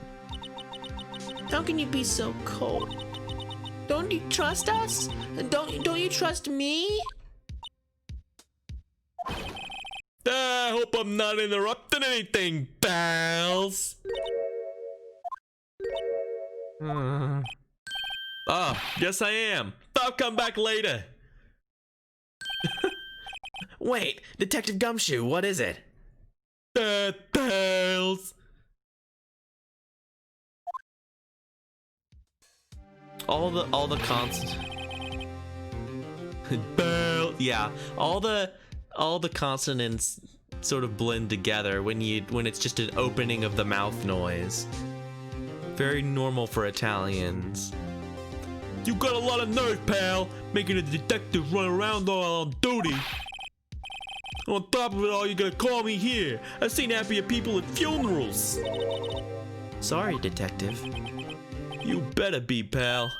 How can you be so cold? Don't you trust us? Don't you trust me? I hope I'm not interrupting anything, pals. Oh, guess I am. I'll come back later. Wait, Detective Gumshoe, what is it? Pals. All the constant. Yeah, all the consonants sort of blend together when it's just an opening of the mouth noise. Very normal for Italians. You got a lot of nerve, pal, making a detective run around all on duty. On top of it all, you gotta call me here. I've seen happier people at funerals. Sorry, Detective. You better be, pal.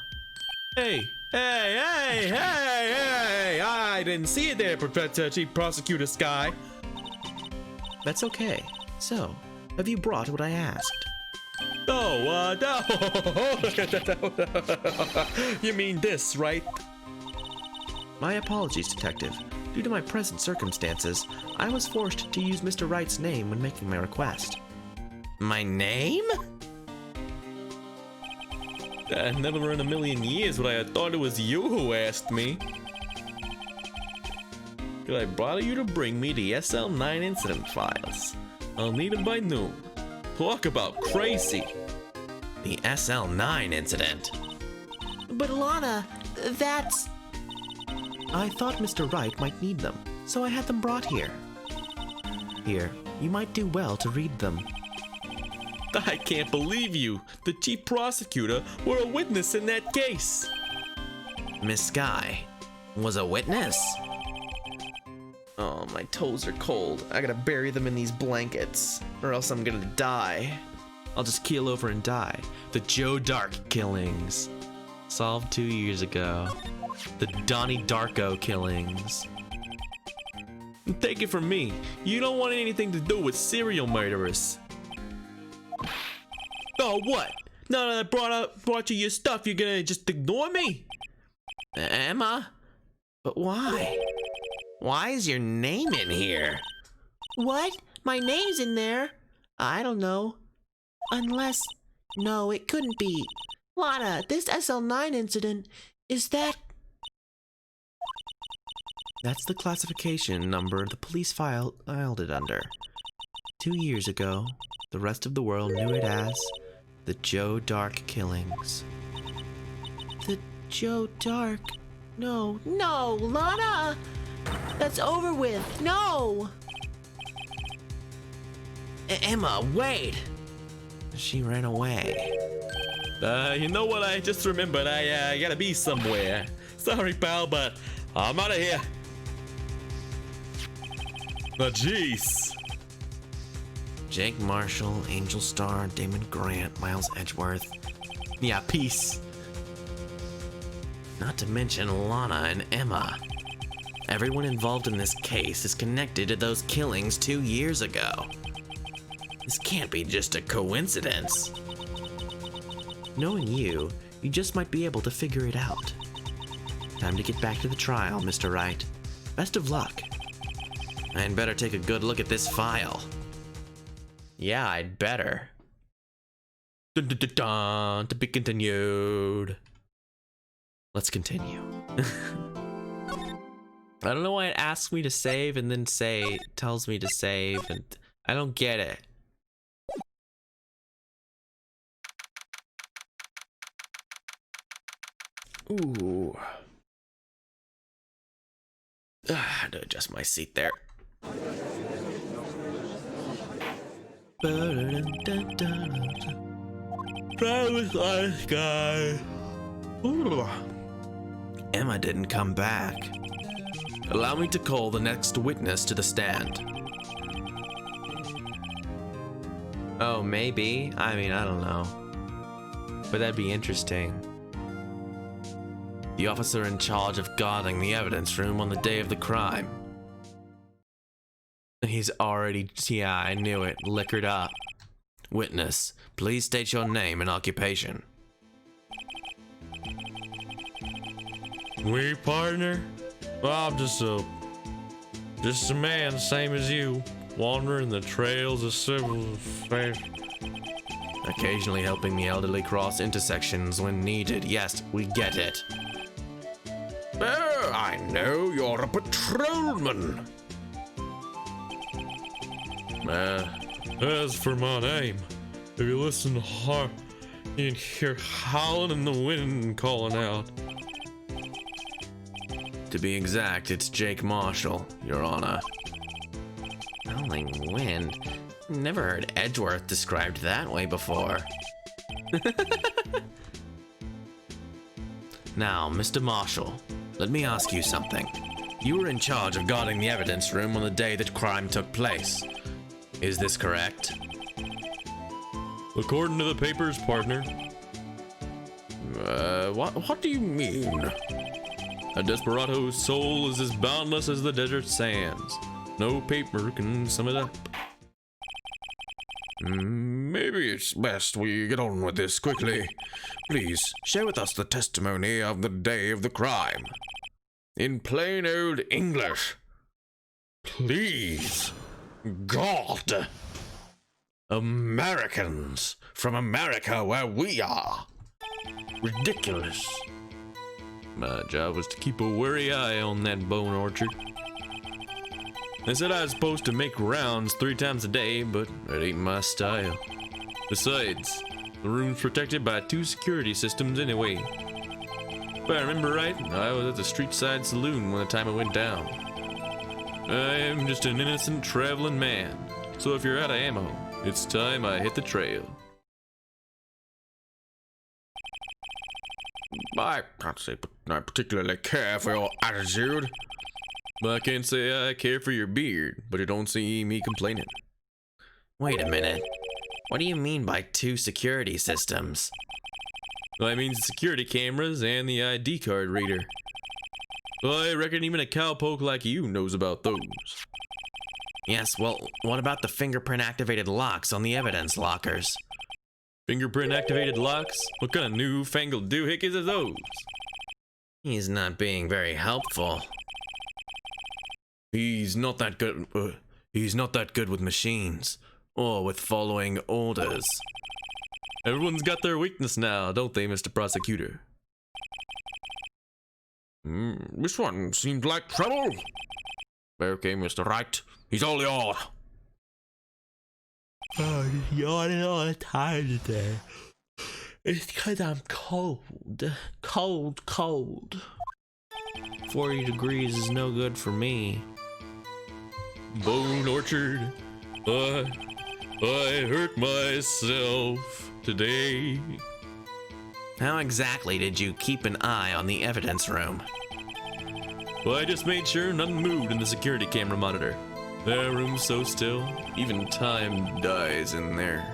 Hey, I didn't see it there, Chief Prosecutor Sky. That's okay. So, have you brought what I asked? Oh, no. You mean this, right? My apologies, Detective. Due to my present circumstances, I was forced to use Mr. Wright's name when making my request. My name? Never in a million years would I have thought it was you who asked me. Could I bother you to bring me the SL9 incident files? I'll need them by noon. Talk about crazy. The SL9 incident? But Lana, that's... I thought Mr. Wright might need them, so I had them brought here. Here, you might do well to read them. I can't believe you, the chief prosecutor, were a witness in that case. Miss Sky, was a witness. Oh, my toes are cold. I gotta bury them in these blankets, or else I'm gonna die. I'll just keel over and die. The Joe Dark killings. Solved 2 years ago. The Donnie Darko killings. Take it from me, you don't want anything to do with serial murderers. Oh, what? Now that I brought you your stuff, you're gonna just ignore me? Emma? But why? Why is your name in here? What? My name's in there? I don't know. Unless... No, it couldn't be. Lana, this SL9 incident, is that... That's the classification number the police filed it under. 2 years ago, the rest of the world knew it as the Joe Dark killings. The Joe Dark... No, Lana! That's over with. No! Emma, wait! She ran away. You know what? I just remembered. I gotta be somewhere. Sorry, pal, but I'm out of here. Jeez. Jake Marshall, Angel Starr, Damon Grant, Miles Edgeworth. Yeah, peace. Not to mention Lana and Emma. Everyone involved in this case is connected to those killings 2 years ago. This can't be just a coincidence. Knowing you just might be able to figure it out. Time to get back to the trial, Mr. Wright. Best of luck. I'd better take a good look at this file. Yeah, I'd better. Dun, dun, dun, dun, to be continued. Let's continue. I don't know why it asks me to save and then tells me to save, and I don't get it. Ooh. I had to adjust my seat there. Private guy. Emma didn't come back. Allow me to call the next witness to the stand. Oh, maybe. I mean, I don't know. But that'd be interesting. The officer in charge of guarding the evidence room on the day of the crime. He's already, yeah, I knew it, liquored up. Witness, please state your name and occupation. We partner? Well, I'm just a man, same as you, wandering the trails of civilization. Occasionally helping the elderly cross intersections when needed. Yes, we get it. Oh, I know you're a patrolman. As for my name, if you listen hard, you can hear howling in the wind calling out. To be exact, it's Jake Marshall, Your Honor. Howling wind? Never heard Edgeworth described that way before. Now, Mr. Marshall, let me ask you something. You were in charge of guarding the evidence room on the day that crime took place. Is this correct? According to the papers, partner. What do you mean? A desperado's soul is as boundless as the desert sands. No paper can sum it up. Maybe it's best we get on with this quickly. Please, share with us the testimony of the day of the crime. In plain old English. Please. God. Americans from America where we are. Ridiculous. My job was to keep a wary eye on that bone orchard. They said I was supposed to make rounds 3 times a day, but that ain't my style. Besides, the room's protected by 2 security systems anyway. If I remember right, I was at the street side saloon when the time it went down. I am just an innocent traveling man, so if you're out of ammo, it's time I hit the trail. I can't say, but I particularly care for your attitude. But I can't say I care for your beard, but you don't see me complaining. Wait a minute. What do you mean by 2 security systems? I mean security cameras and the ID card reader. I reckon even a cowpoke like you knows about those. Yes, well, what about the fingerprint-activated locks on the evidence lockers? Fingerprint-activated locks? What kind of newfangled doohickeys are those? He's not being very helpful. He's not that good. He's not that good with machines or with following orders. Everyone's got their weakness now, don't they, Mr. Prosecutor? This one seemed like trouble. Okay, Mr. Right, he's all yours. Oh, just yawning all the time today. It's because I'm cold. Cold. 40 degrees is no good for me. Bone Orchard, I hurt myself today. How exactly did you keep an eye on the evidence room? Well, I just made sure nothing moved in the security camera monitor. That room's so still, even time dies in there.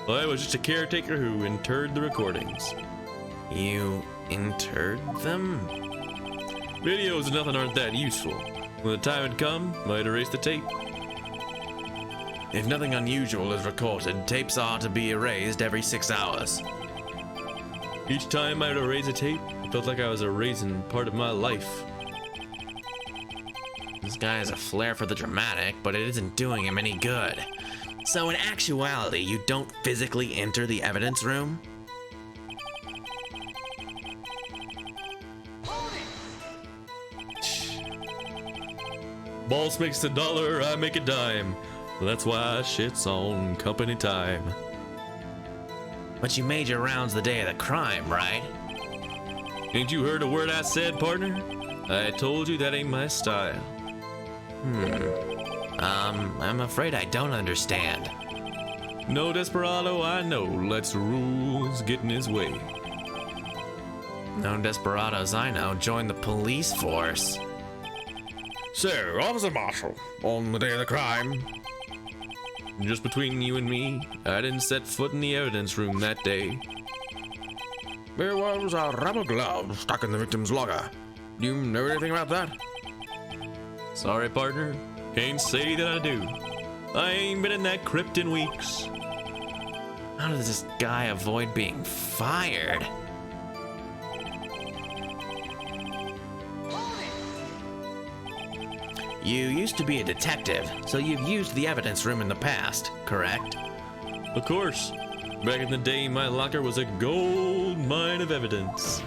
I was just a caretaker who interred the recordings. You interred them? Videos and nothing aren't that useful. When the time had come, I'd erase the tape. If nothing unusual is recorded, tapes are to be erased every 6 hours. Each time I'd erase a tape, it felt like I was erasing part of my life. This guy has a flair for the dramatic, but it isn't doing him any good. So in actuality, you don't physically enter the evidence room? Boss makes a dollar, I make a dime. That's why shit's on company time. But you made your rounds the day of the crime, right? Ain't you heard a word I said, partner? I told you that ain't my style. I'm afraid I don't understand. No desperado I know lets rules get in his way. No desperados I know join the police force. So, Officer Marshall, on the day of the crime, Just between you and me, I didn't set foot in the evidence room that day. there was a rubber glove stuck in the victim's locker. Do you know anything about that? Sorry, partner. Can't say that I do. I ain't been in that crypt in weeks. How does this guy avoid being fired? You used to be a detective, so you've used the evidence room in the past, correct? Of course. Back in the day, my locker was a gold mine of evidence.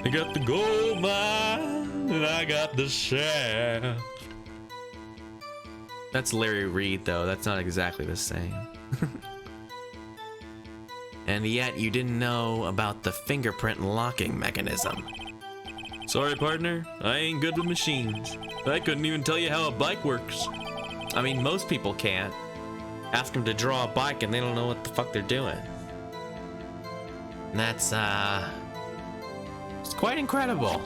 I got the gold mine, and I got the shaft. That's Larry Reed, though. That's not exactly the same. And yet you didn't know about the fingerprint locking mechanism. Sorry, partner. I ain't good with machines. I couldn't even tell you how a bike works. I mean, most people can't. Ask them to draw a bike and they don't know what the fuck they're doing. That's, it's quite incredible.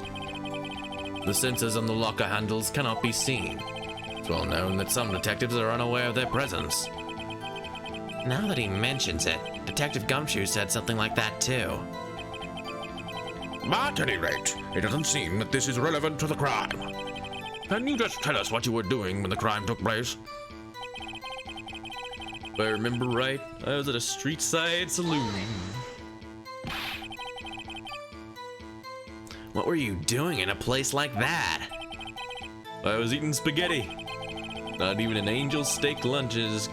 The sensors on the locker handles cannot be seen. It's well known that some detectives are unaware of their presence. Now that he mentions it, Detective Gumshoe said something like that too. At any rate, it doesn't seem that this is relevant to the crime. Can you just tell us what you were doing when the crime took place? If I remember right, I was at a street side saloon. What were you doing in a place like that? I was eating spaghetti. Not even angel's steak lunches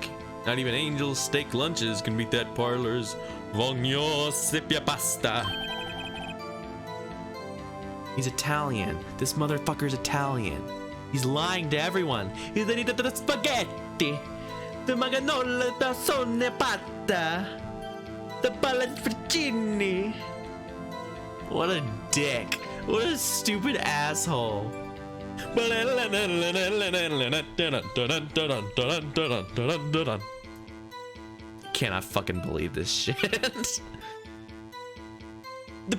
can beat that parlor's Voglio Sipia Pasta. He's Italian. This motherfucker's Italian. He's lying to everyone. He's the eater the spaghetti. The maganola da sonne pasta. The palafricini. What a dick. What a stupid asshole. Cannot fucking believe this shit. Do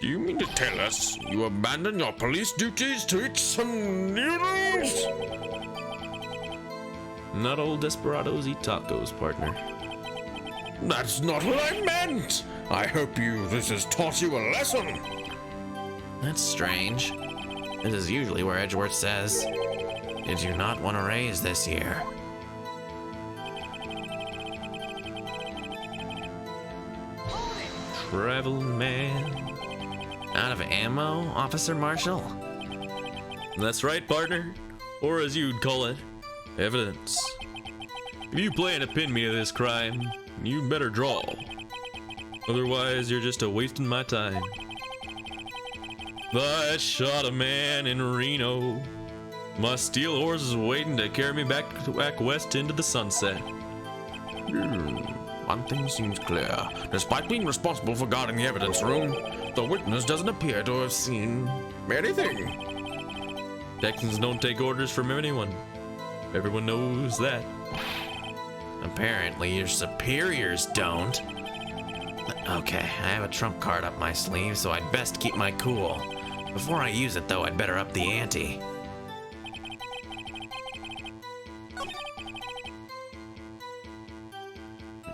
you mean to tell us you abandon your police duties to eat some noodles? Not all desperados eat tacos, partner. That's not what I meant. I hope this has taught you a lesson. That's strange. This is usually where Edgeworth says, "Did you not want to raise this year?" Traveling man. Out of ammo, Officer Marshall? That's right, partner. Or as you'd call it, evidence. If you plan to pin me to this crime, you better draw. Otherwise, you're just wasting my time. I shot a man in Reno. My steel horse is waiting to carry me back west into the sunset. One thing seems clear. Despite being responsible for guarding the evidence room, the witness doesn't appear to have seen anything. Texans don't take orders from anyone. Everyone knows that. Apparently your superiors don't. Okay, I have a trump card up my sleeve, so I'd best keep my cool. Before I use it, though, I'd better up the ante.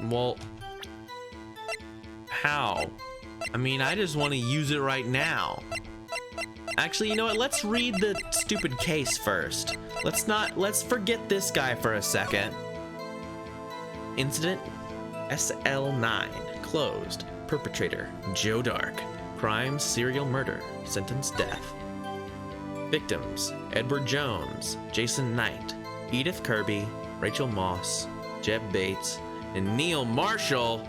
Well, how? I mean, I just want to use it right now. Actually, you know what? Let's read the stupid case first. Let's forget this guy for a second. Incident SL9, closed. Perpetrator, Joe Dark. Crime, serial murder. Sentence, death. Victims, Edward Jones, Jason Knight, Edith Kirby, Rachel Moss, Jeb Bates, and Neil Marshall.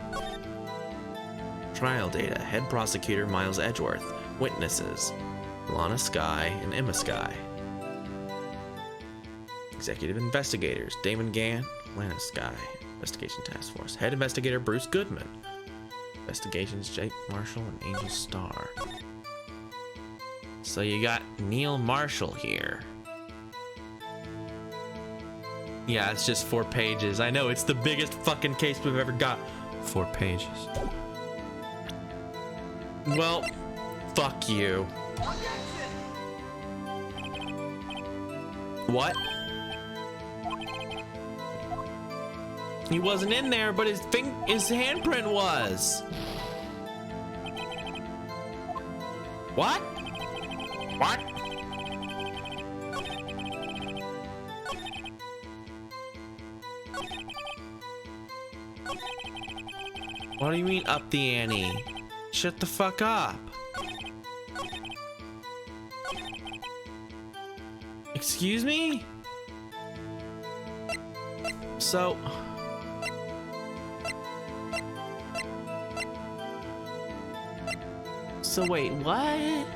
Trial data, head prosecutor Miles Edgeworth. Witnesses, Lana Skye and Emma Skye. Executive investigators, Damon Gann, Lana Skye. Investigation Task Force. Head investigator Bruce Goodman. Investigations Jake Marshall and Angel Starr. So you got Neil Marshall here. Yeah, it's just 4 pages. I know, it's the biggest fucking case we've ever got. 4 pages. Well, fuck you. What? He wasn't in there, but his handprint was. What? What? What do you mean up the ante? Shut the fuck up. Excuse me? So wait, what?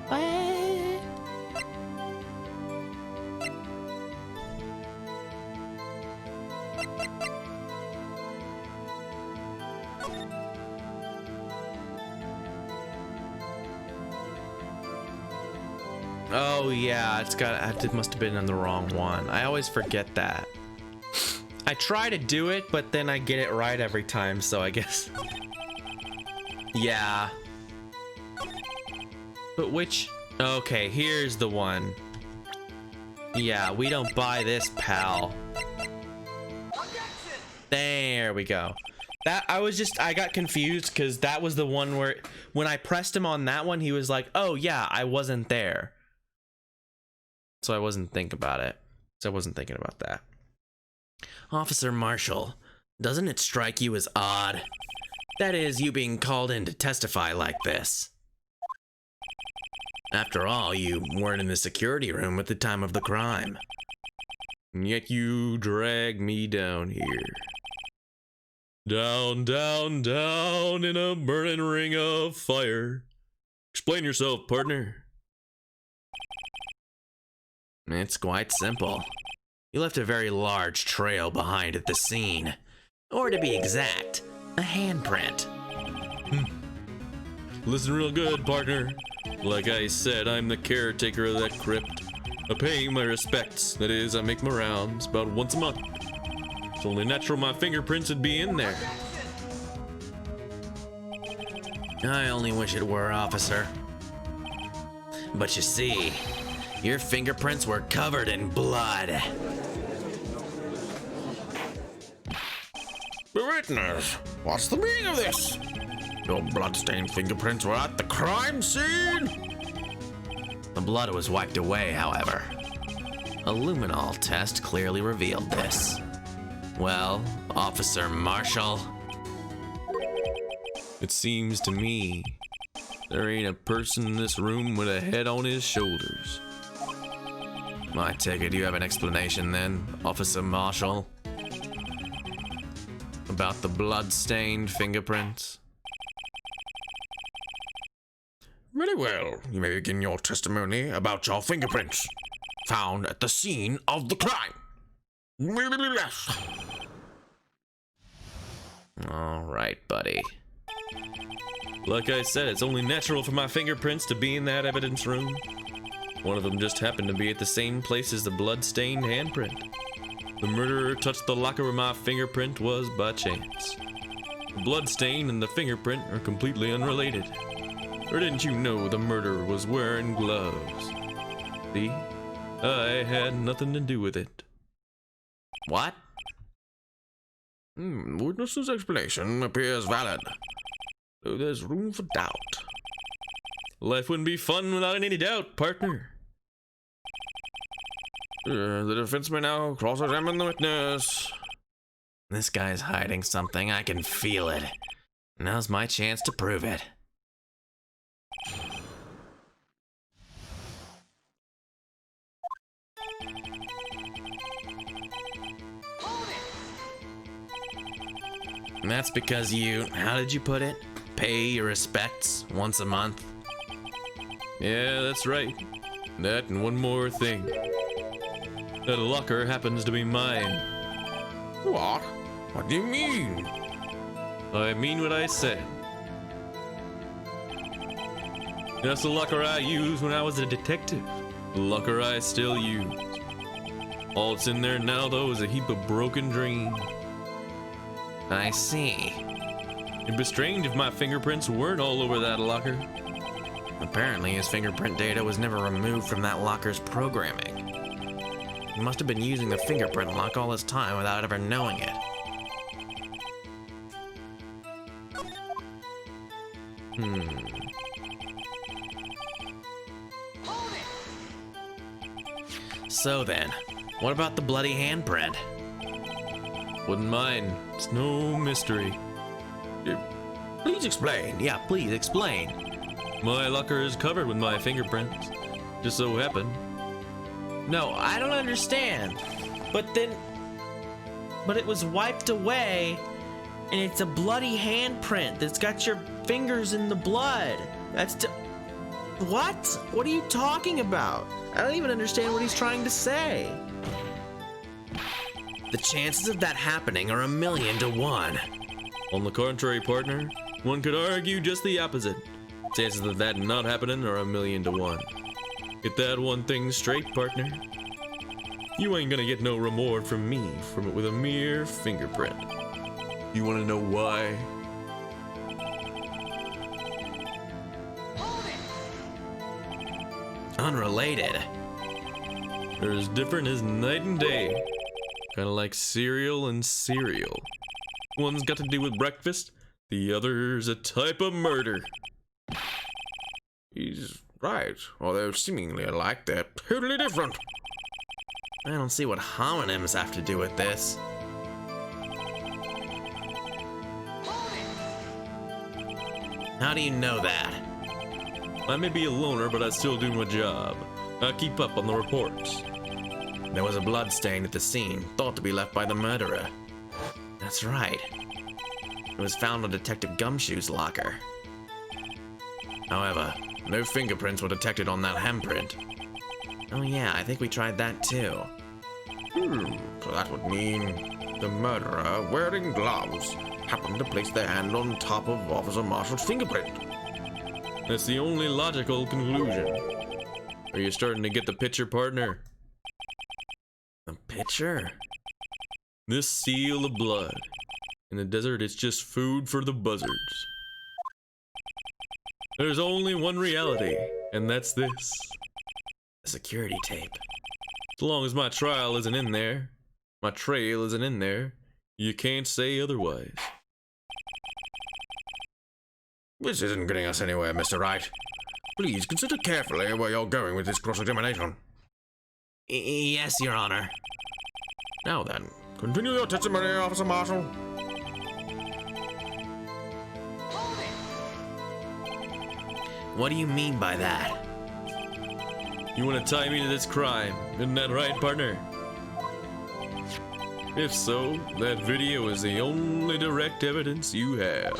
What? Oh yeah, it must have been on the wrong one. I always forget that. I try to do it, but then I get it right every time, so I guess. Yeah. But which? Okay, here's the one. Yeah, we don't buy this, pal. There we go. That I got confused because that was the one where when I pressed him on that one, he was like, "Oh yeah, I wasn't there." So I wasn't thinking about it. So I wasn't thinking about that. Officer Marshall, doesn't it strike you as odd? That is, you being called in to testify like this. After all, you weren't in the security room at the time of the crime. And yet you drag me down here. Down, down, down in a burning ring of fire. Explain yourself, partner. It's quite simple. You left a very large trail behind at the scene. Or to be exact, a handprint. Listen real good, partner. Like I said, I'm the caretaker of that crypt. I pay my respects. That is, I make my rounds about once a month. It's only natural my fingerprints would be in there. I only wish it were, officer. But you see, your fingerprints were covered in blood. Witness, what's the meaning of this? Your bloodstained fingerprints were at the crime scene? The blood was wiped away, however. A luminol test clearly revealed this. Well, Officer Marshall, It seems to me there ain't a person in this room with a head on his shoulders. I take it you have an explanation then, Officer Marshall? About the blood-stained fingerprints? Very well. You may begin your testimony about your fingerprints found at the scene of the crime. All right, buddy. Like I said, it's only natural for my fingerprints to be in that evidence room. One of them just happened to be at the same place as the blood-stained handprint. The murderer touched the locker where my fingerprint was by chance. The blood stain and the fingerprint are completely unrelated. Or didn't you know the murderer was wearing gloves? See? I had nothing to do with it. What? Witness's explanation appears valid, though there's room for doubt. Life wouldn't be fun without any doubt, partner. The defense may now cross-examine the witness. This guy's hiding something. I can feel it. Now's my chance to prove it. And that's because you, how did you put it? Pay your respects once a month? Yeah, that's right. That and one more thing. That locker happens to be mine. What? What do you mean? I mean what I said. That's the locker I used when I was a detective. The locker I still use. All that's in there now, though, is a heap of broken dreams. I see. It'd be strange if my fingerprints weren't all over that locker. Apparently, his fingerprint data was never removed from that locker's programming. He must have been using the fingerprint lock all this time without ever knowing it. So then, what about the bloody handprint? Wouldn't mind. It's no mystery. Please explain. Yeah, please explain. My locker is covered with my fingerprints. Just so happened. No, I don't understand. But it was wiped away, and it's a bloody handprint that's got your fingers in the blood. What? What are you talking about? I don't even understand what he's trying to say. The chances of that happening are 1,000,000 to 1. On the contrary, partner, one could argue just the opposite. Chances of that not happening are 1,000,000 to 1. Get that one thing straight, partner. You ain't gonna get no reward from me from it with a mere fingerprint. You wanna know why? Unrelated. They're as different as night and day. Kinda like cereal and cereal. One's got to do with breakfast, the other's a type of murder. He's right, although seemingly alike, they're totally different. I don't see what homonyms have to do with this. How do you know that? I may be a loner, but I still do my job. I keep up on the reports. There was a blood stain at the scene, thought to be left by the murderer. That's right. It was found on Detective Gumshoe's locker. However, no fingerprints were detected on that handprint. Oh yeah, I think we tried that too. So that would mean the murderer, wearing gloves, happened to place their hand on top of Officer Marshall's fingerprint. That's the only logical conclusion. Are you starting to get the picture, partner? The picture? This seal of blood. In the desert, it's just food for the buzzards. There's only one reality, and that's this. A security tape. As long as my trial isn't in there, my trail isn't in there, you can't say otherwise. This isn't getting us anywhere, Mr. Wright. Please consider carefully where you're going with this cross-examination. Yes, Your Honor. Now then, continue your testimony, Officer Marshall. What do you mean by that? You want to tie me to this crime, isn't that right, partner? If so, that video is the only direct evidence you have.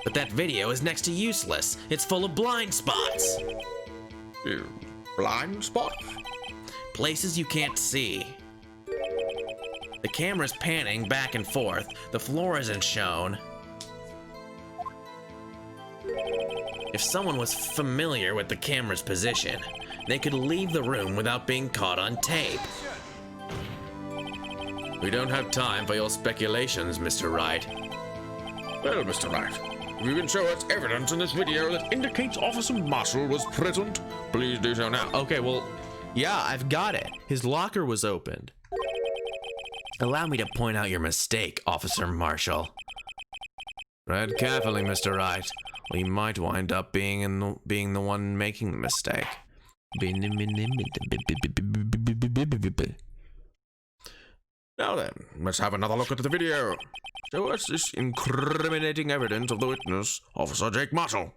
But that video is next to useless. It's full of blind spots. Blind spot? Places you can't see. The camera's panning back and forth. The floor isn't shown. If someone was familiar with the camera's position, they could leave the room without being caught on tape. We don't have time for your speculations, Mr. Wright. Well, Mr. Wright, if you can show us evidence in this video that indicates Officer Marshall was present, please do so now. Okay, well, yeah, I've got it. His locker was opened. Allow me to point out your mistake, Officer Marshall. Tread carefully, Mr. Wright. We might wind up being the one making the mistake. Now then, let's have another look at the video. Show us this incriminating evidence of the witness, Officer Jake Marshall.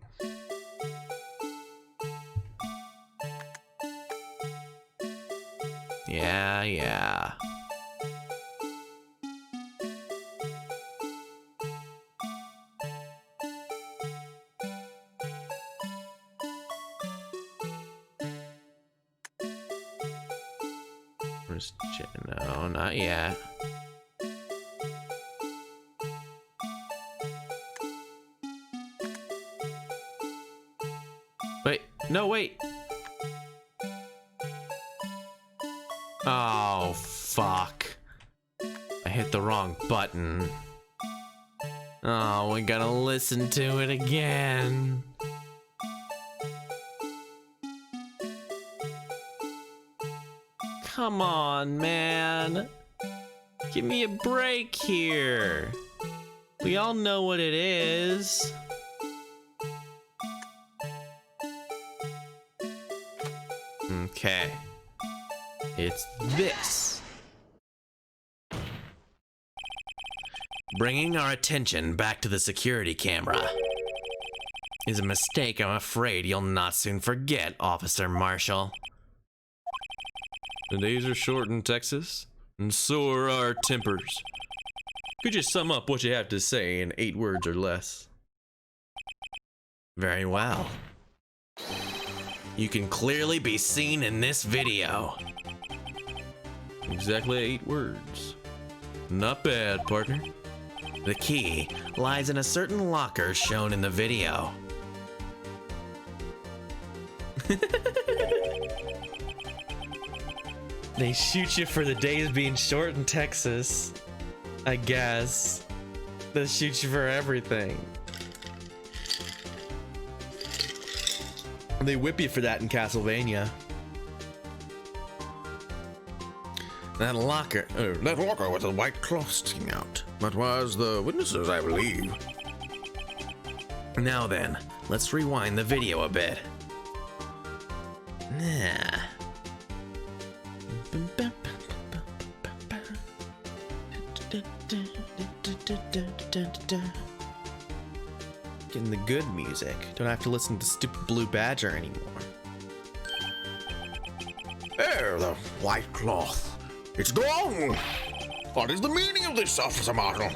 Yeah. No, not yet. Wait, no, wait. Oh, fuck. I hit the wrong button. Oh, we gotta listen to it again. Come on, man. Give me a break here. We all know what it is. Okay. It's this. Bringing our attention back to the security camera is a mistake I'm afraid you'll not soon forget, Officer Marshall. The days are short in Texas, and so are our tempers. Could you sum up what you have to say in 8 words or less? Very well. You can clearly be seen in this video. Exactly 8 words. Not bad, partner. The key lies in a certain locker shown in the video. They shoot you for the days being short in Texas. I guess. They shoot you for everything. They whip you for that in Castlevania. That locker with the white cloth sticking out. That was the witnesses, I believe. Now then, let's rewind the video a bit. Nah. Getting the good music. Don't have to listen to stupid Blue Badger anymore. There, the white cloth. It's gone! What is the meaning of this, Officer Marshall?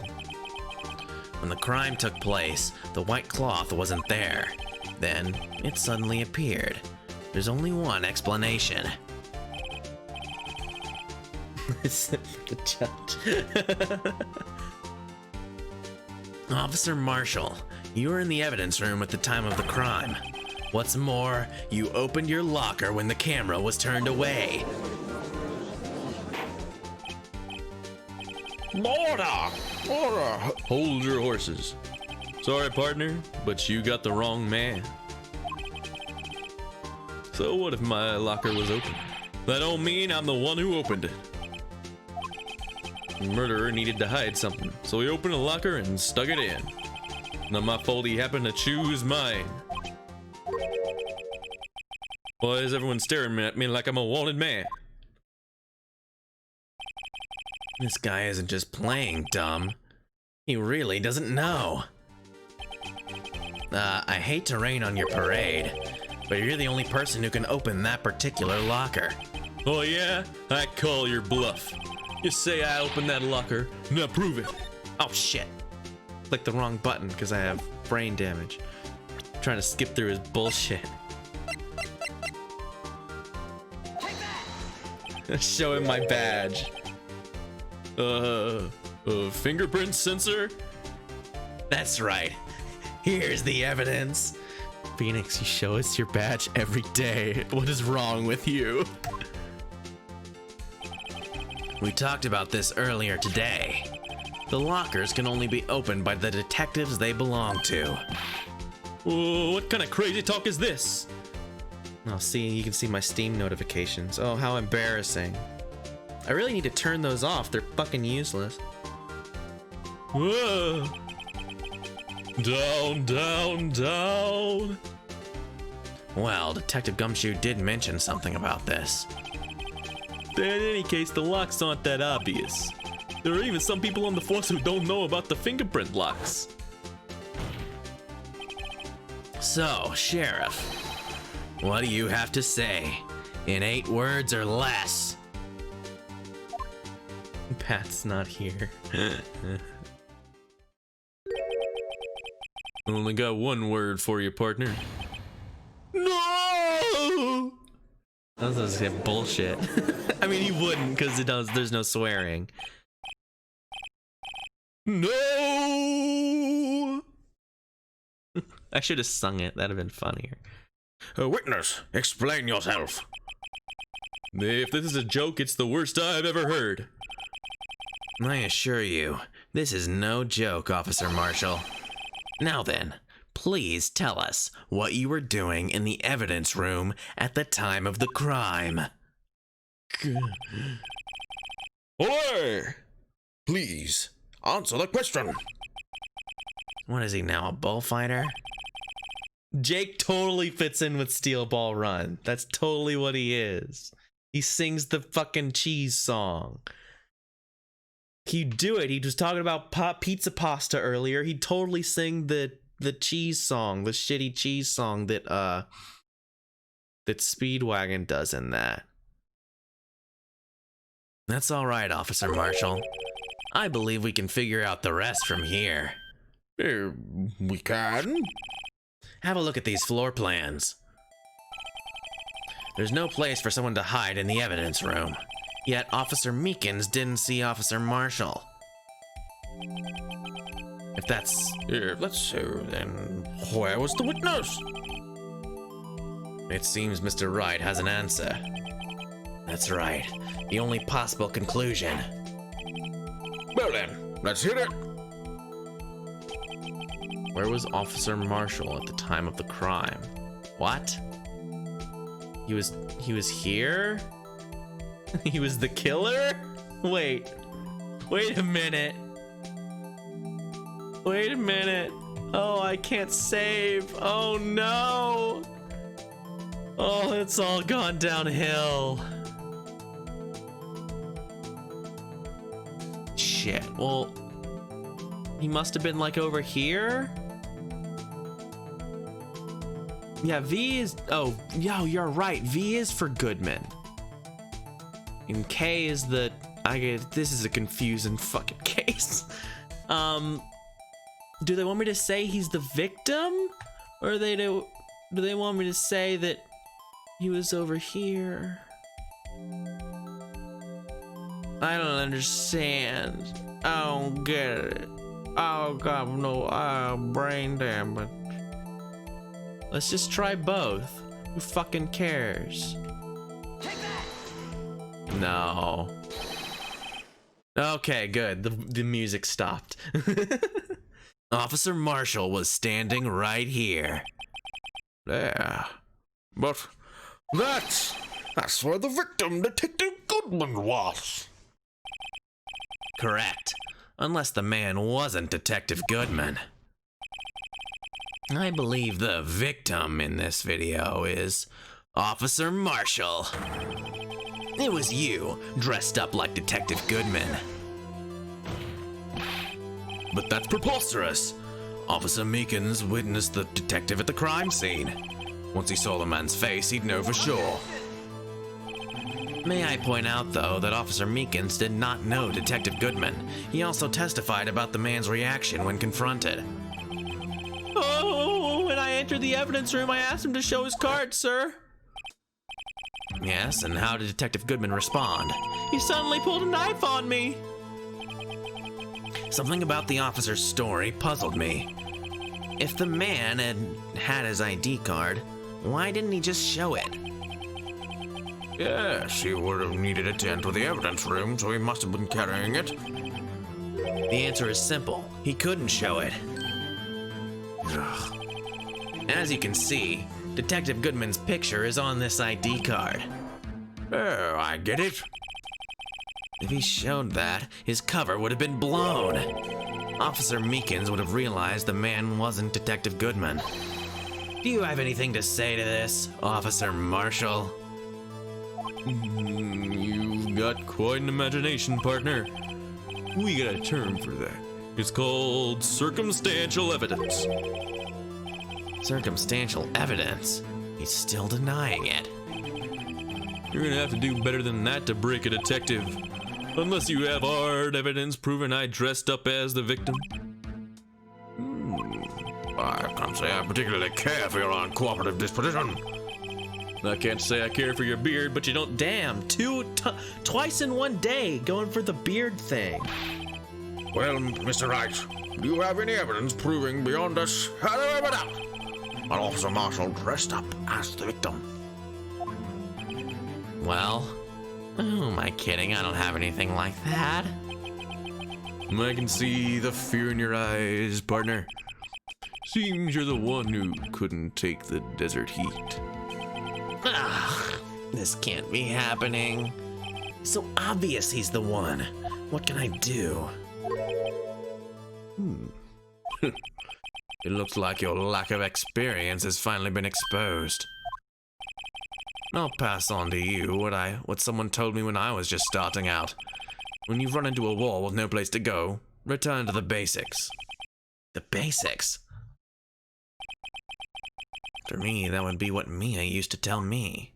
When the crime took place, the white cloth wasn't there. Then, it suddenly appeared. There's only one explanation. The judge. Officer Marshall, you were in the evidence room at the time of the crime. What's more, you opened your locker when the camera was turned away. Order! Order! Hold your horses. Sorry, partner, but you got the wrong man. So what if my locker was open? That don't mean I'm the one who opened it. The murderer needed to hide something, so he opened a locker and stuck it in. Not my fault he happened to choose mine. Why is everyone staring at me like I'm a wanted man? This guy isn't just playing dumb. He really doesn't know. I hate to rain on your parade, but you're the only person who can open that particular locker. Oh yeah? I call your bluff. You say I opened that locker, now prove it. Oh shit. Clicked the wrong button because I have brain damage. Trying to skip through his bullshit. Show him my badge. Fingerprint sensor? That's right. Here's the evidence. Phoenix, you show us your badge every day. What is wrong with you? We talked about this earlier today. The lockers can only be opened by the detectives they belong to. Whoa, what kind of crazy talk is this? Oh, see, you can see my Steam notifications. Oh, how embarrassing. I really need to turn those off. They're fucking useless. Whoa. Down, down, down. Well, Detective Gumshoe did mention something about this. In any case, the locks aren't that obvious. There are even some people on the force who don't know about the fingerprint locks. So, Sheriff, what do you have to say? In 8 words or less? Pat's not here. Only got one word for you, partner. No! That was just bullshit. I mean, he wouldn't because there's no swearing. No! I should have sung it. That'd have been funnier. Witness, explain yourself. If this is a joke, it's the worst I've ever heard. I assure you, this is no joke, Officer Marshall. Now then, please tell us what you were doing in the evidence room at the time of the crime. Oi! Please, answer the question. What is he now, a bullfighter? Jake totally fits in with Steel Ball Run. That's totally what he is. He sings the fucking cheese song. He'd do it. He was talking about pizza pasta earlier. He'd totally sing the cheese song, the shitty cheese song that Speedwagon does in that. That's all right, Officer Marshall. I believe we can figure out the rest from here. We can. Have a look at these floor plans. There's no place for someone to hide in the evidence room. Yet Officer Meekins didn't see Officer Marshall. If that's... Let's see, then where was the witness? It seems Mr. Wright has an answer. That's right. The only possible conclusion. Well then, let's hear it. Where was Officer Marshall at the time of the crime? What? He was here? He was the killer? Wait a minute. Wait a minute. Oh, I can't save. Oh no. Oh, it's all gone downhill. Shit. Well, he must have been like over here. Yeah, V is... Oh, yo, you're right. V is for Goodman. And K is the... This is a confusing fucking case. Do they want me to say he's the victim? Or do they want me to say that he was over here? I don't understand. I don't get it. Oh god, no, brain damage. Let's just try both. Who fucking cares? No. Okay, good. The music stopped. Officer Marshall was standing right here. There. But that's where the victim, Detective Goodman, was. Correct. Unless the man wasn't Detective Goodman. I believe the victim in this video is Officer Marshall. It was you, dressed up like Detective Goodman. But that's preposterous. Officer Meekins witnessed the detective at the crime scene. Once he saw the man's face, he'd know for sure. May I point out, though, that Officer Meekins did not know Detective Goodman. He also testified about the man's reaction when confronted. Oh, when I entered the evidence room, I asked him to show his card, sir. Yes, and how did Detective Goodman respond? He suddenly pulled a knife on me. Something about the officer's story puzzled me. If the man had his ID card, why didn't he just show it? Yes, he would have needed it to enter the evidence room, so he must have been carrying it. The answer is simple. He couldn't show it. Ugh. As you can see, Detective Goodman's picture is on this ID card. Oh, I get it. If he showed that, his cover would have been blown. Officer Meekins would have realized the man wasn't Detective Goodman. Do you have anything to say to this, Officer Marshall? You've got quite an imagination, partner. We got a term for that. It's called circumstantial evidence. Circumstantial evidence? He's still denying it. You're gonna have to do better than that to break a detective. Unless you have hard evidence proving I dressed up as the victim. I can't say I particularly care for your uncooperative disposition. I can't say I care for your beard, but you don't. Damn, twice in one day going for the beard thing. Well, Mr. Wright, do you have any evidence proving beyond a shadow of a doubt that Officer Marshall dressed up as the victim? Well, who am I kidding? I don't have anything like that. I can see the fear in your eyes, partner. Seems you're the one who couldn't take the desert heat. Ugh, this can't be happening. So obvious he's the one. What can I do? It looks like your lack of experience has finally been exposed. I'll pass on to you what someone told me when I was just starting out. When you've run into a wall with no place to go, return to the basics. The basics? For me, that would be what Mia used to tell me.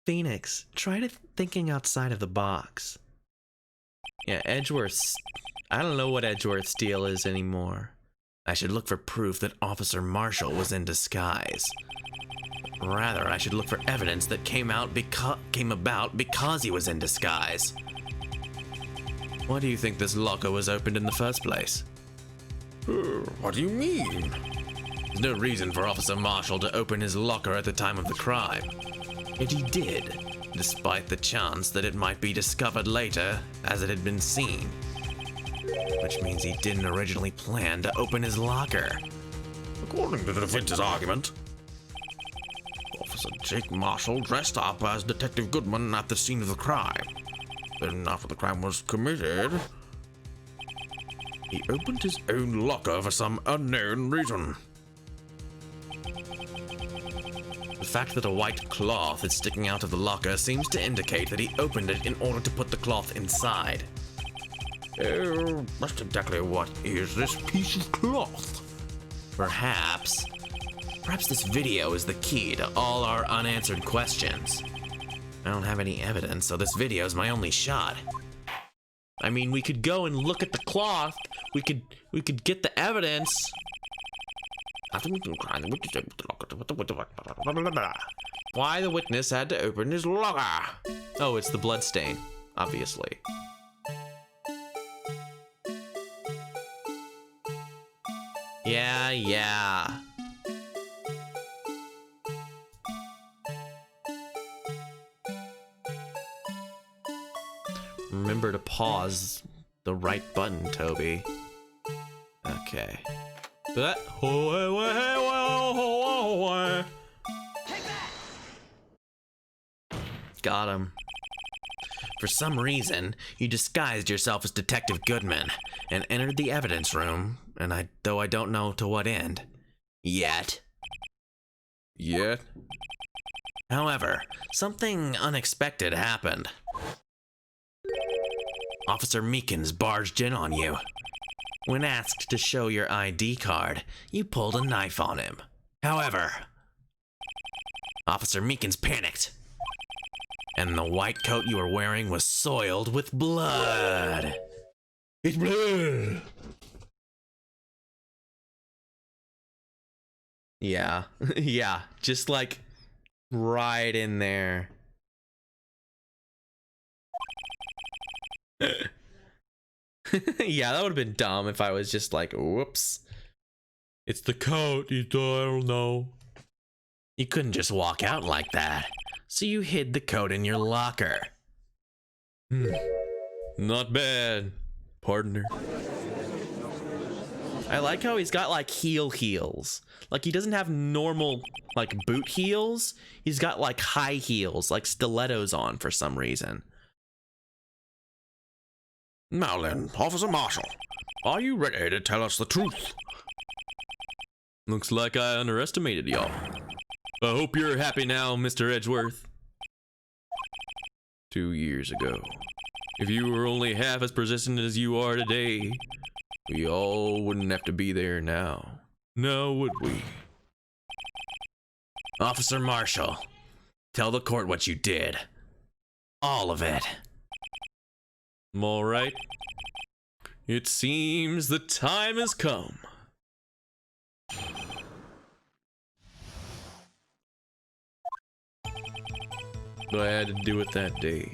Phoenix, try thinking outside of the box. Yeah, Edgeworth's... I don't know what Edgeworth's deal is anymore. I should look for proof that Officer Marshall was in disguise. Rather, I should look for evidence that came about because he was in disguise. Why do you think this locker was opened in the first place? What do you mean? There's no reason for Officer Marshall to open his locker at the time of the crime. Yet he did, despite the chance that it might be discovered later as it had been seen. Which means he didn't originally plan to open his locker. According to the defense's argument, Officer Jake Marshall dressed up as Detective Goodman at the scene of the crime. Then, after the crime was committed, he opened his own locker for some unknown reason. The fact that a white cloth is sticking out of the locker seems to indicate that he opened it in order to put the cloth inside. Oh, just exactly what is this piece of cloth? Perhaps this video is the key to all our unanswered questions. I don't have any evidence, so this video is my only shot. I mean, we could go and look at the cloth. We could get the evidence. Why the witness had to open his locker? Oh, it's the blood stain, obviously. Yeah. Remember to pause the right button, Toby. Okay. Got him. For some reason, you disguised yourself as Detective Goodman and entered the evidence room, and though I don't know to what end. Yet. However, something unexpected happened. Officer Meekins barged in on you. When asked to show your ID card, you pulled a knife on him. However, Officer Meekins panicked, and the white coat you were wearing was soiled with blood. It's blood! Yeah. Yeah. Just like right in there. Yeah, that would have been dumb if I was just like, whoops. It's the coat, I don't know. You couldn't just walk out like that, so you hid the coat in your locker. Not bad, partner. I like how he's got like heels. Like he doesn't have normal like boot heels. He's got like high heels, like stilettos on for some reason. Now then, Officer Marshall, are you ready to tell us the truth? Looks like I underestimated y'all. I hope you're happy now, Mr. Edgeworth. 2 years ago, if you were only half as persistent as you are today, we all wouldn't have to be there now. Now would we? Officer Marshall, tell the court what you did. All of it. All right. It seems the time has come. I had to do it that day.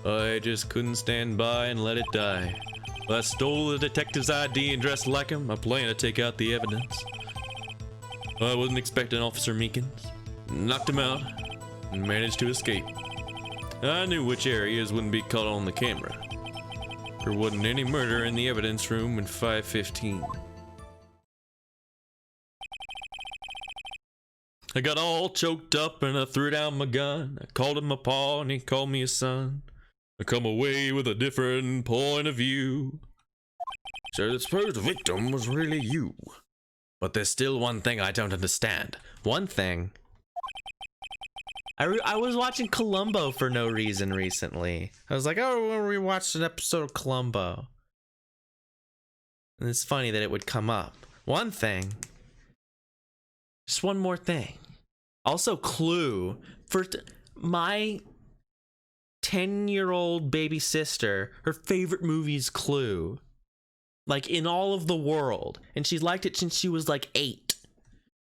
I just couldn't stand by and let it die. I stole the detective's ID and dressed like him. I planned to take out the evidence. I wasn't expecting Officer Meekins. Knocked him out and managed to escape. I knew which areas wouldn't be caught on the camera. There wasn't any murder in the evidence room in 515. I got all choked up and I threw down my gun. I called him my pa and he called me a son. I come away with a different point of view. So the supposed victim was really you. But there's still one thing I don't understand. One thing. I was watching Columbo for no reason recently. I was like, oh, we watched an episode of Columbo. And it's funny that it would come up. One thing. Just one more thing. Also, Clue. First, my 10-year-old baby sister, her favorite movie is Clue. Like, in all of the world. And she's liked it since she was like 8.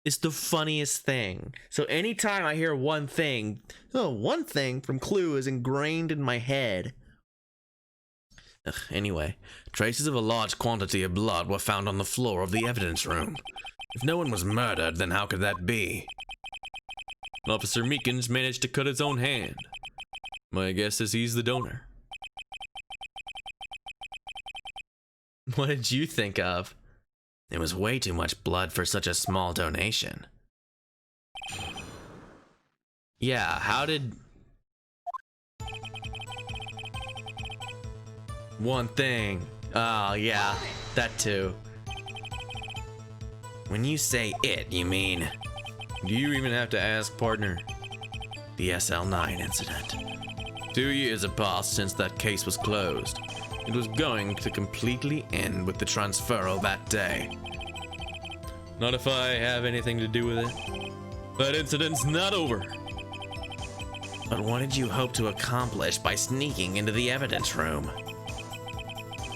It's the funniest thing. So anytime I hear one thing from Clue is ingrained in my head. Anyway, traces of a large quantity of blood were found on the floor of the evidence room. If no one was murdered, then how could that be? Officer Meekins managed to cut his own hand. My guess is he's the donor. What did you think of? It was way too much blood for such a small donation. Yeah, how did... One thing. Oh, yeah, that too. When you say it, you mean Do you even have to ask, partner? the SL9 incident. 2 years have passed since that case was closed. It was going to completely end with the transferal that day. Not if I have anything to do with it. That incident's not over. But what did you hope to accomplish by sneaking into the evidence room?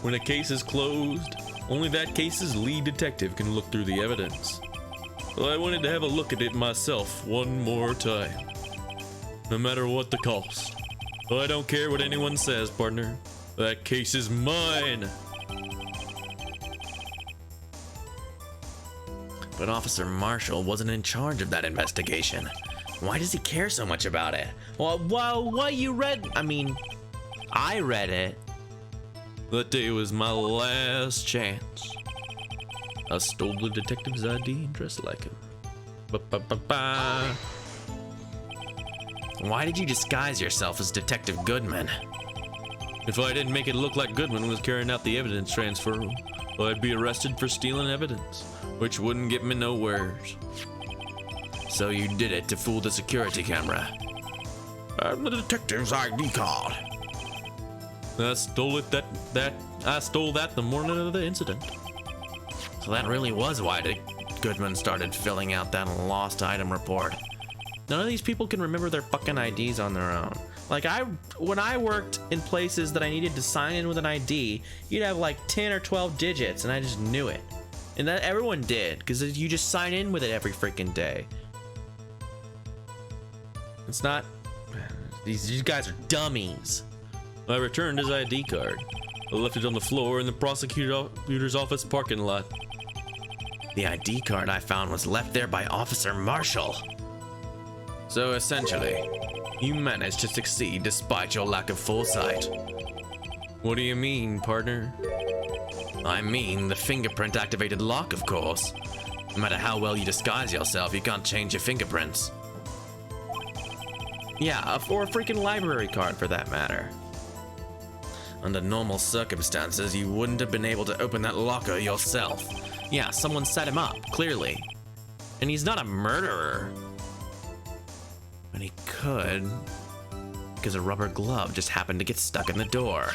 When a case is closed, only that case's lead detective can look through the evidence. So I wanted to have a look at it myself one more time. No matter what the cost. I don't care what anyone says, partner. That case is mine. But Officer Marshall wasn't in charge of that investigation. Why does he care so much about it? Well, what you read? I mean, I read it. That day was my last chance. I stole the detective's ID and dressed like him. Ba-ba-ba-ba. Why did you disguise yourself as Detective Goodman? If I didn't make it look like Goodman was carrying out the evidence transfer, I'd be arrested for stealing evidence, which wouldn't get me nowheres. So you did it to fool the security camera. And the detective's ID card. I stole it I stole that the morning of the incident. So that really was why Goodman started filling out that lost item report. None of these people can remember their fucking IDs on their own. Like when I worked in places that I needed to sign in with an ID, you'd have like 10 or 12 digits and I just knew it. And that everyone did, because you just sign in with it every freaking day. It's not, these guys are dummies. I returned his ID card. I left it on the floor in the prosecutor's office parking lot. The ID card I found was left there by Officer Marshall. So essentially, you managed to succeed despite your lack of foresight. What do you mean, partner? I mean the fingerprint activated lock, of course. No matter how well you disguise yourself, you can't change your fingerprints. Yeah, or a freaking library card for that matter. Under normal circumstances, you wouldn't have been able to open that locker yourself. Yeah, someone set him up, clearly. And he's not a murderer. But he could, because a rubber glove just happened to get stuck in the door.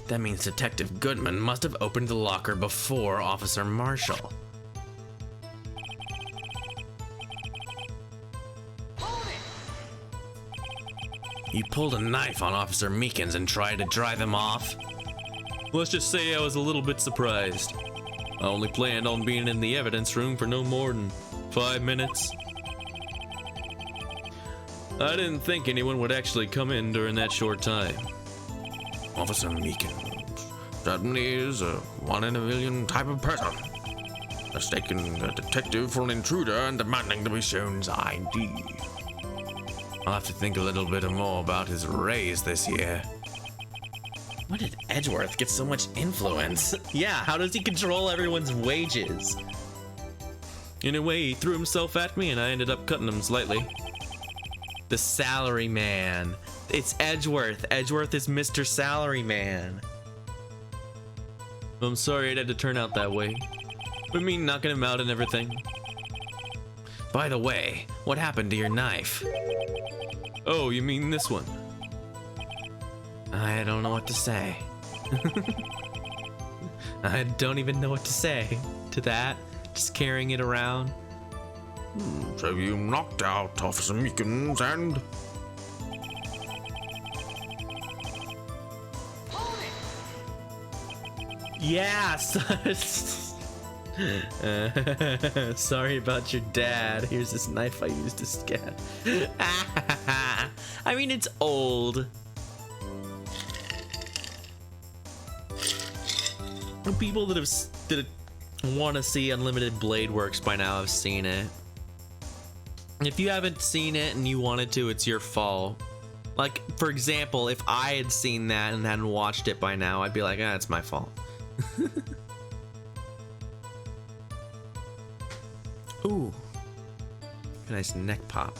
That means Detective Goodman must have opened the locker before Officer Marshall. You pulled a knife on Officer Meekins and tried to drive him off? Let's just say I was a little bit surprised. I only planned on being in the evidence room for no more than 5 minutes. I didn't think anyone would actually come in during that short time. Officer Meekins certainly is a 1 in a million type of person. Mistaking a detective for an intruder and demanding to be shown his ID. I'll have to think a little bit more about his raise this year. When did Edgeworth get so much influence? Yeah, how does he control everyone's wages? In a way, he threw himself at me and I ended up cutting him slightly. The salary man. It's Edgeworth. Edgeworth is Mr. Salary Man. I'm sorry it had to turn out that way. But me knocking him out and everything. By the way, what happened to your knife? Oh, you mean this one? I don't know what to say. I don't even know what to say to that. Just carrying it around. So you knocked out Officer Meekins and... Yeah, sorry about your dad. Here's this knife I used to scan. I mean, it's old. People that want to see Unlimited Blade Works by now have seen it. If you haven't seen it and you wanted to, it's your fault. Like, for example, if I had seen that and hadn't watched it by now, I'd be like, it's my fault. Ooh, nice neck pop.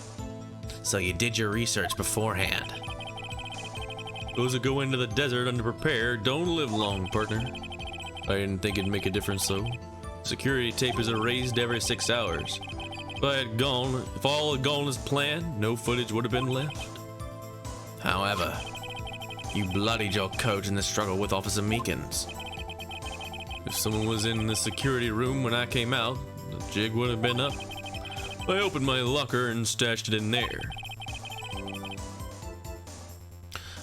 So you did your research beforehand. Those that go into the desert unprepared don't live long, partner. I didn't think it'd make a difference though. Security tape is erased every 6 hours. If all had gone as planned, no footage would have been left. However, you bloodied your coat in the struggle with Officer Meekins. If someone was in the security room when I came out, the jig would have been up. I opened my locker and stashed it in there.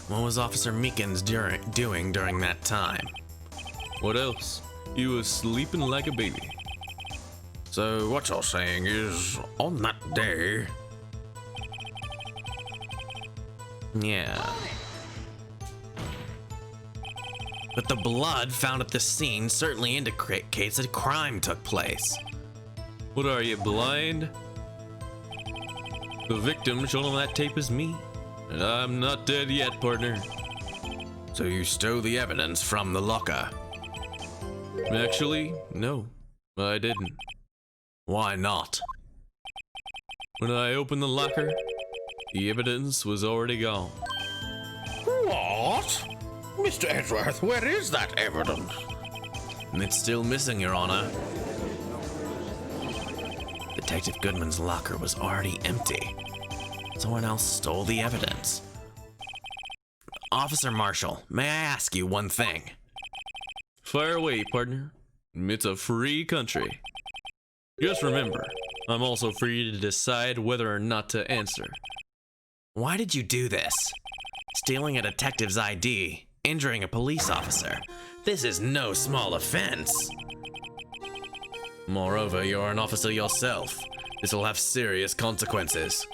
What was Officer Meekins doing during that time? What else? He was sleeping like a baby. So what you're saying is, on that day... Yeah. But the blood found at the scene certainly indicates that a crime took place. What are you, blind? The victim shown on that tape is me. And I'm not dead yet, partner. So you stole the evidence from the locker? Actually, no, I didn't. Why not? When I opened the locker, the evidence was already gone. What? Mr. Edgeworth, where is that evidence? It's still missing, Your Honor. Detective Goodman's locker was already empty. Someone else stole the evidence. Officer Marshall, may I ask you one thing? Fire away, partner. It's a free country. Just remember, I'm also free to decide whether or not to answer. Why did you do this? Stealing a detective's ID, injuring a police officer. This is no small offense. Moreover, you're an officer yourself. This will have serious consequences.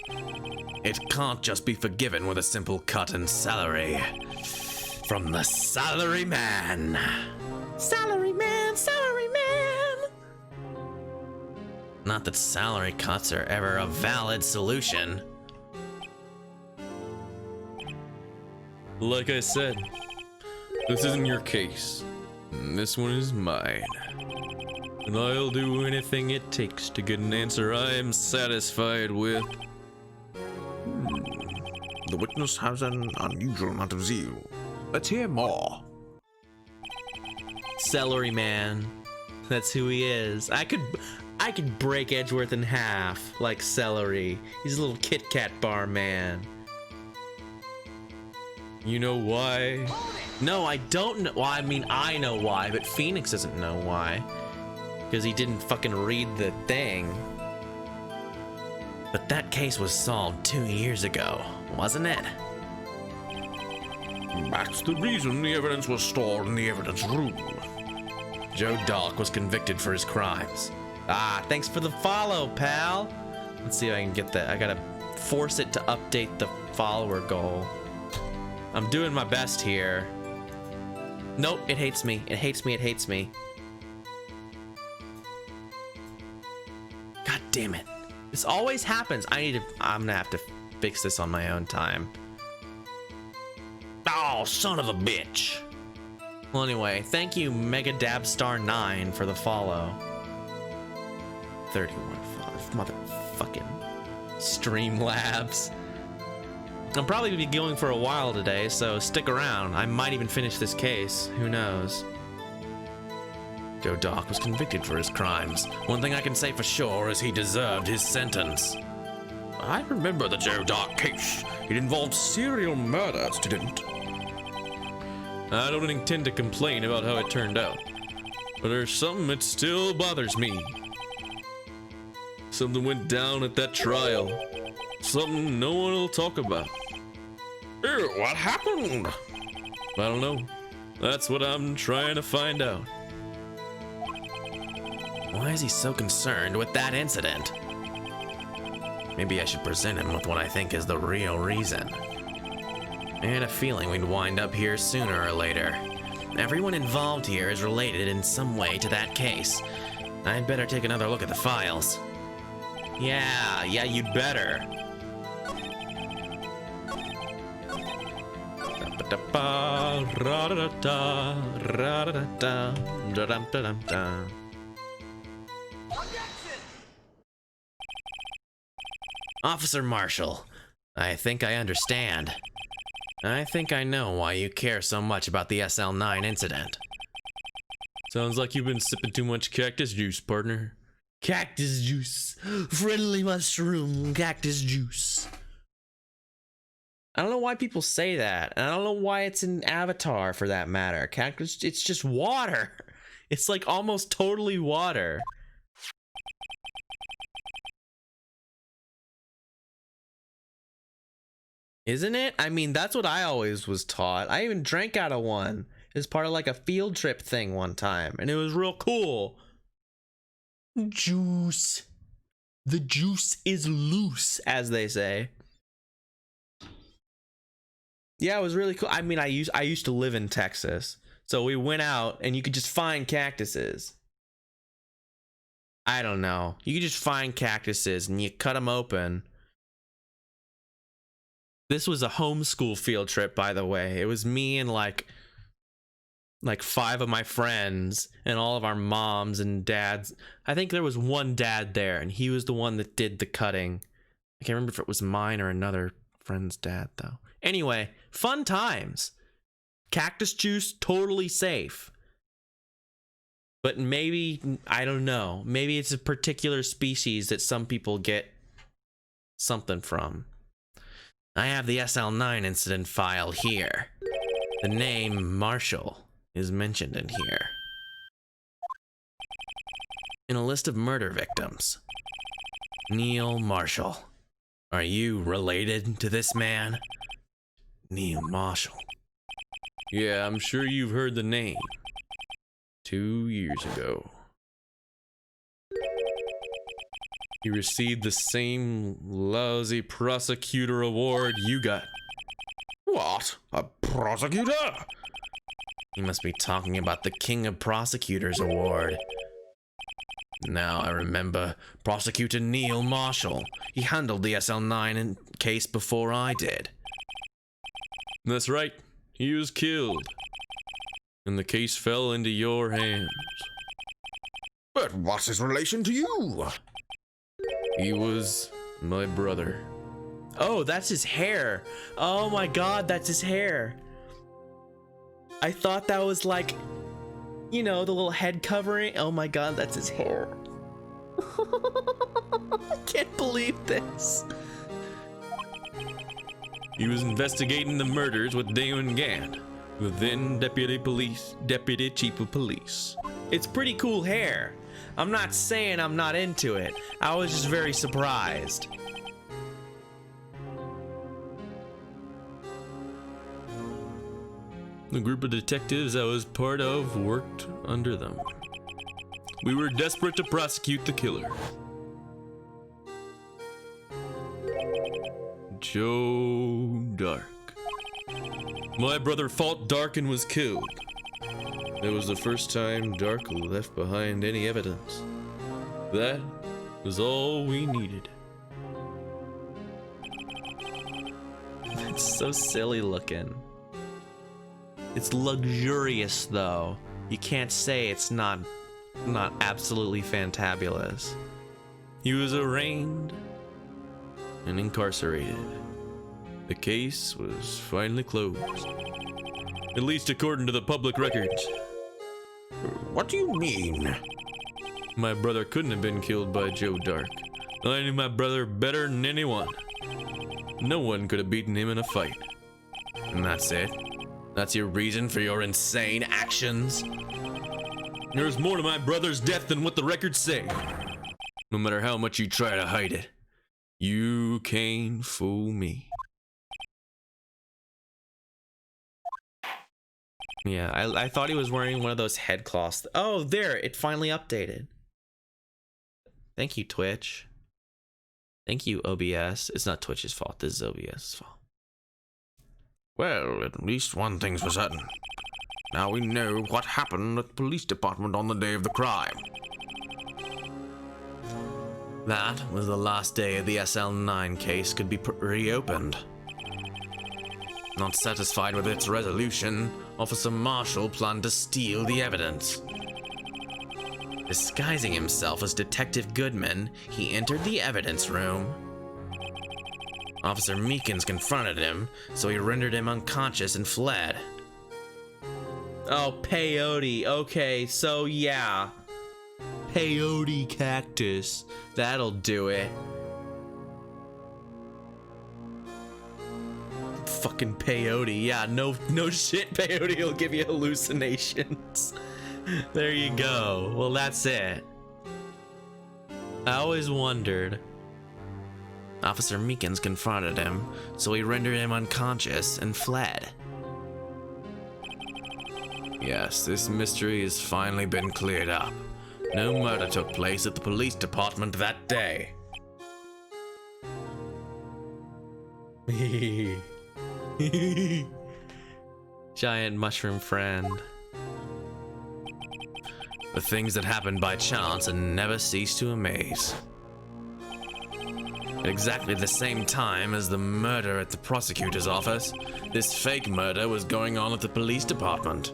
It can't just be forgiven with a simple cut in salary. From the salary man. Salary man, salary man. Not that salary cuts are ever a valid solution. Like I said, this isn't your case. This one is mine. And I'll do anything it takes to get an answer I am satisfied with. The witness has an unusual amount of zeal. Let's hear more. Celery man. That's who he is. I could break Edgeworth in half like celery. He's a little Kit Kat bar man. You know why? No, I don't know. Well, I mean, I know why, but Phoenix doesn't know why. Because he didn't fucking read the thing. But that case was solved 2 years ago, wasn't it? That's the reason the evidence was stored in the evidence room. Joe Dark was convicted for his crimes. Ah, thanks for the follow, pal. Let's see if I can get that. I gotta force it to update the follower goal. I'm doing my best here. Nope, it hates me. It hates me. It hates me. God damn it. This always happens. I'm gonna have to fix this on my own time. Oh, son of a bitch. Well, anyway, thank you, Mega Dabstar 9 for the follow. 31 follows. Motherfucking Streamlabs. I'm probably gonna be going for a while today, so stick around. I might even finish this case. Who knows? Joe Dark was convicted for his crimes. One thing I can say for sure is he deserved his sentence. I remember the Joe Dark case. It involved serial murders, didn't it? I don't intend to complain about how it turned out, but there's something that still bothers me. Something went down at that trial. Something no one will talk about. Ew, what happened? I don't know. That's what I'm trying to find out. Why is he so concerned with that incident? Maybe I should present him with what I think is the real reason. I had a feeling we'd wind up here sooner or later. Everyone involved here is related in some way to that case. I'd better take another look at the files. Yeah, you'd better. Officer Marshall, I think I understand. I think I know why you care so much about the SL9 incident. Sounds like you've been sipping too much cactus juice, partner. Cactus juice. Friendly mushroom cactus juice. I don't know why people say that. And I don't know why it's in Avatar for that matter. Cactus, it's just water. It's like almost totally water. Isn't it? I mean, that's what I always was taught. I even drank out of one as part of like a field trip thing one time. And it was real cool. Juice. The juice is loose, as they say. Yeah, it was really cool. I mean, I used to live in Texas. So we went out and you could just find cactuses. I don't know. You could just find cactuses and you cut them open. This was a homeschool field trip, by the way. It was me and like 5 of my friends and all of our moms and dads. I think there was one dad there, and he was the one that did the cutting. I can't remember if it was mine or another friend's dad, though. Anyway, fun times. Cactus juice, totally safe. But maybe, I don't know, maybe it's a particular species that some people get something from. I have the SL9 incident file here. The name Marshall is mentioned in here. In a list of murder victims. Neil Marshall. Are you related to this man? Neil Marshall. Yeah, I'm sure you've heard the name. 2 years ago. He received the same lousy prosecutor award you got. What? A prosecutor? You must be talking about the King of Prosecutors Award. Now I remember Prosecutor Neil Marshall. He handled the SL9 case before I did. That's right. He was killed. And the case fell into your hands. But what's his relation to you? He was my brother. Oh, that's his hair. Oh my god, that's his hair. I thought that was like, you know, the little head covering. Oh my god, that's his hair. I can't believe this. He was investigating the murders with Damon Gant, the then deputy chief of police. It's pretty cool hair. I'm not saying I'm not into it. I was just very surprised. The group of detectives I was part of worked under them. We were desperate to prosecute the killer. Joe Dark. My brother fought Dark and was killed. It was the first time Dark left behind any evidence. That was all we needed. It's so silly looking. It's luxurious though. You can't say it's not absolutely fantabulous. He was arraigned and incarcerated. The case was finally closed. At least according to the public records. What do you mean? My brother couldn't have been killed by Joe Dark. I knew my brother better than anyone. No one could have beaten him in a fight. And that's it? That's your reason for your insane actions? There's more to my brother's death than what the records say. No matter how much you try to hide it, you can't fool me. Yeah, I thought he was wearing one of those head cloths. Oh, there, it finally updated. Thank you, Twitch. Thank you, OBS. It's not Twitch's fault, this is OBS's fault. Well, at least one thing's for certain. Now we know what happened at the police department on the day of the crime. That was the last day of the SL9 case could be reopened. Not satisfied with its resolution, Officer Marshall planned to steal the evidence. Disguising himself as Detective Goodman, he entered the evidence room. Officer Meekins confronted him, so he rendered him unconscious and fled. Oh, peyote. Okay, so yeah. Peyote cactus. That'll do it. Fucking peyote. Yeah, no shit, peyote will give you hallucinations. There you go. Well, that's it. I always wondered. Officer Meekins confronted him, so he rendered him unconscious and fled. Yes, this mystery has finally been cleared up. No murder took place at the police department that day. Giant mushroom friend. The things that happen by chance and never cease to amaze. At exactly the same time as the murder at the prosecutor's office, this fake murder was going on at the police department.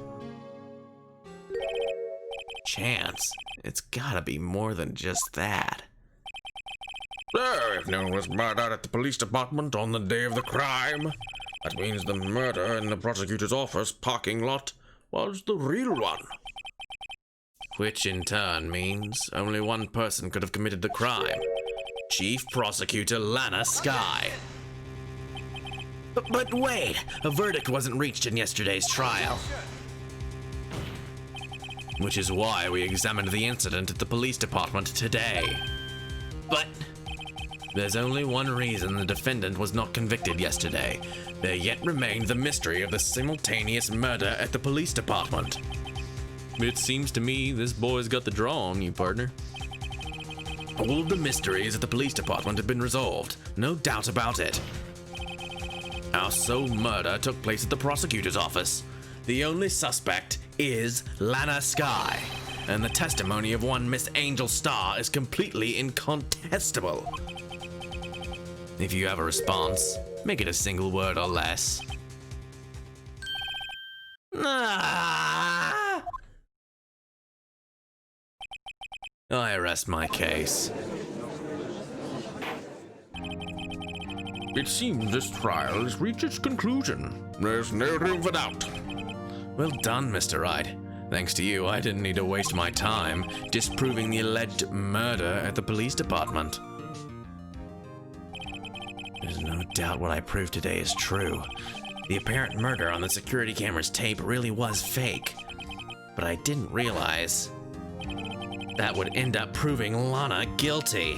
Chance. It's gotta be more than just that. So, if no one was murdered at the police department on the day of the crime, that means the murder in the prosecutor's office parking lot was the real one. Which in turn means only one person could have committed the crime. Chief Prosecutor Lana Skye. But wait, a verdict wasn't reached in yesterday's trial. Which is why we examined the incident at the police department today. But there's only one reason the defendant was not convicted yesterday. There yet remained the mystery of the simultaneous murder at the police department. It seems to me this boy's got the draw on you, partner. All of the mysteries at the police department have been resolved, no doubt about it. Our sole murder took place at the prosecutor's office. The only suspect is Lana Skye, and the testimony of one Miss Angel Star is completely incontestable. If you have a response, make it a single word or less. I rest my case. It seems this trial has reached its conclusion. There's no room for doubt. Well done, Mr. Wright. Thanks to you, I didn't need to waste my time disproving the alleged murder at the police department. There's no doubt what I proved today is true. The apparent murder on the security camera's tape really was fake. But I didn't realize that would end up proving Lana guilty.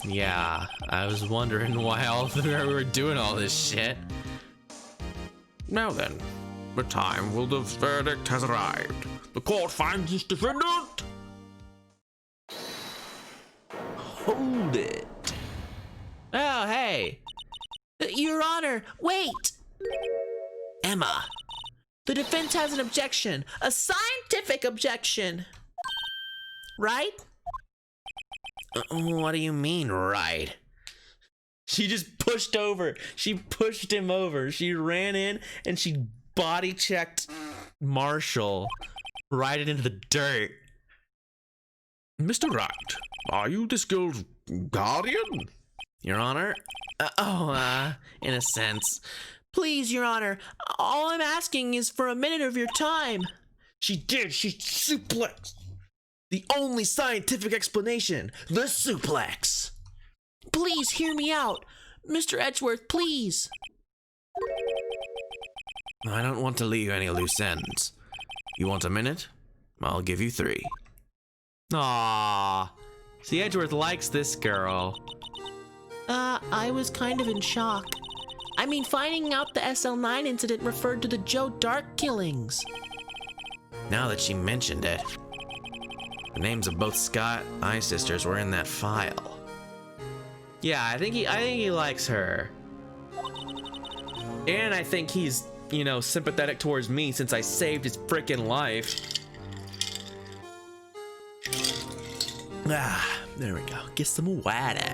Yeah, I was wondering why we were doing all this shit. Now then, the time will the verdict has arrived. The court finds this defendant. Hold it. Oh, hey. Your Honor, wait! Emma, The defense has an objection, a scientific objection. Right? what do you mean, right? She just pushed over. She pushed him over. She ran in and she body checked Marshall right into the dirt. Mr. Wright, are you this girl's guardian? Your Honor? In a sense. Please, Your Honor, all I'm asking is for a minute of your time. She did. She suplexed. The only scientific explanation, the suplex. Please hear me out. Mr. Edgeworth, please. I don't want to leave any loose ends. You want a minute? I'll give you 3. Aww. See, Edgeworth likes this girl. I was kind of in shock. I mean, finding out the SL9 incident referred to the Joe Dark killings. Now that she mentioned it, the names of both Scott I sisters were in that file. Yeah, I think he likes her. And I think he's, sympathetic towards me since I saved his freaking life. There we go. Get some water.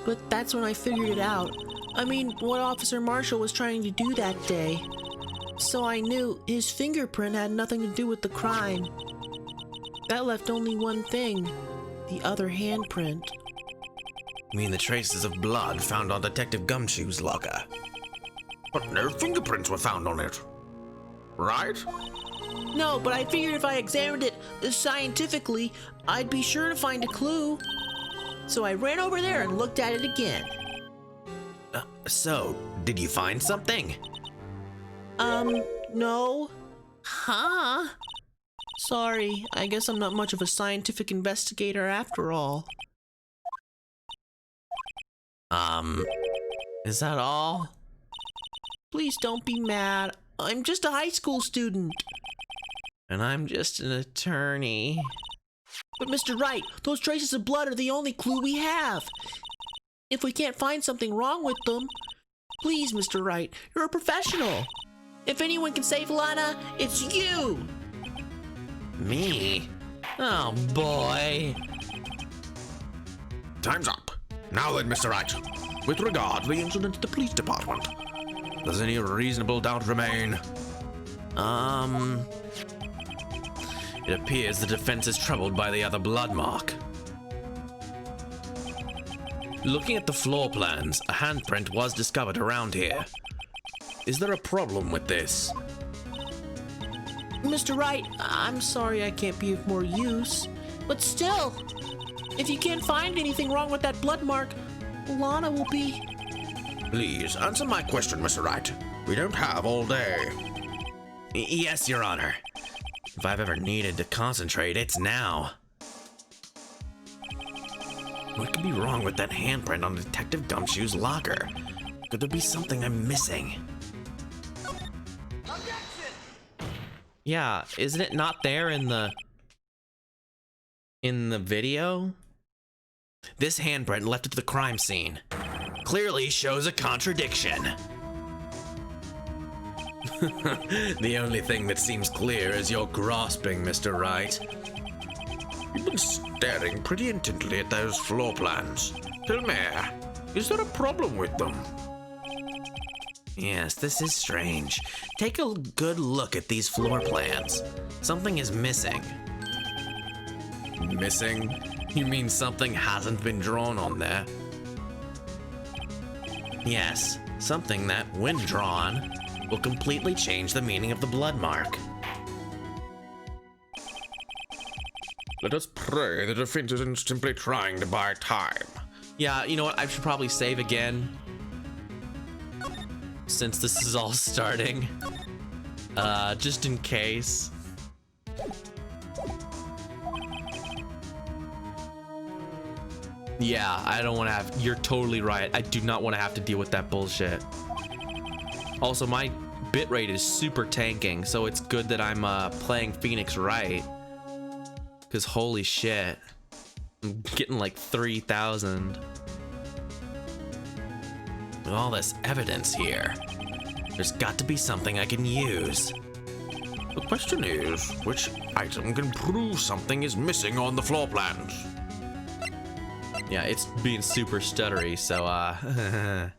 But that's when I figured it out. I mean, what Officer Marshall was trying to do that day. So I knew his fingerprint had nothing to do with the crime. That left only one thing, the other handprint. You mean the traces of blood found on Detective Gumshoe's locker? But no fingerprints were found on it. Right? No, but I figured if I examined it scientifically, I'd be sure to find a clue. So I ran over there and looked at it again. So, did you find something? No. Huh? Sorry, I guess I'm not much of a scientific investigator after all. Is that all? Please don't be mad. I'm just a high school student. And I'm just an attorney. But Mr. Wright, those traces of blood are the only clue we have. If we can't find something wrong with them, please, Mr. Wright, you're a professional. If anyone can save Lana, it's you. Me? Oh boy. Time's up. Now then, Mr. Wright. With regard to the incident at the police department, does any reasonable doubt remain? It appears the defense is troubled by the other blood mark. Looking at the floor plans, a handprint was discovered around here. Is there a problem with this? Mr. Wright, I'm sorry I can't be of more use, but still, if you can't find anything wrong with that blood mark, Lana will be... Please, answer my question, Mr. Wright. We don't have all day. Yes, Your Honor. If I've ever needed to concentrate, it's now. What could be wrong with that handprint on Detective Gumshoe's locker? Could there be something I'm missing? Yeah, isn't it not there in the video? This handprint left at the crime scene clearly shows a contradiction. The only thing that seems clear is your grasping, Mr. Wright. You've been staring pretty intently at those floor plans. Tell me, is there a problem with them? Yes, this is strange. Take a good look at these floor plans. Something is missing. Missing? You mean something hasn't been drawn on there? Yes, something that, when drawn, will completely change the meaning of the blood mark. Let us pray the defense isn't simply trying to buy time. Yeah, you know what? I should probably save again, since this is all starting. Just in case. Yeah, I don't want to have... You're totally right. I do not want to have to deal with that bullshit. Also, my bitrate is super tanking, so it's good that I'm playing Phoenix right. Because holy shit. I'm getting like 3,000. With all this evidence here, there's got to be something I can use. The question is, which item can prove something is missing on the floor plans? Yeah, it's being super stuttery, so I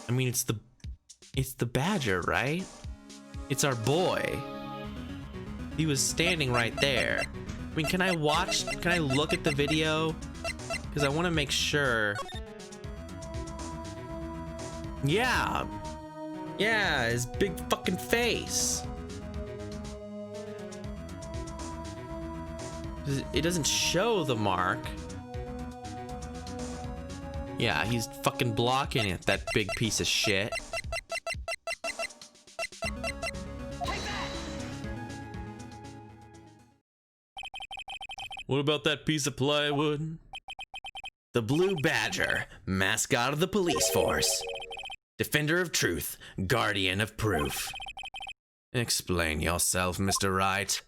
mean, it's the badger, right? It's our boy. He was standing right there. I mean, can I look at the video? Because I want to make sure. Yeah, his big fucking face. It doesn't show the mark. Yeah, he's fucking blocking it, that big piece of shit. What about that piece of plywood? The Blue Badger, mascot of the police force. Defender of truth, guardian of proof. Explain yourself, Mr. Wright.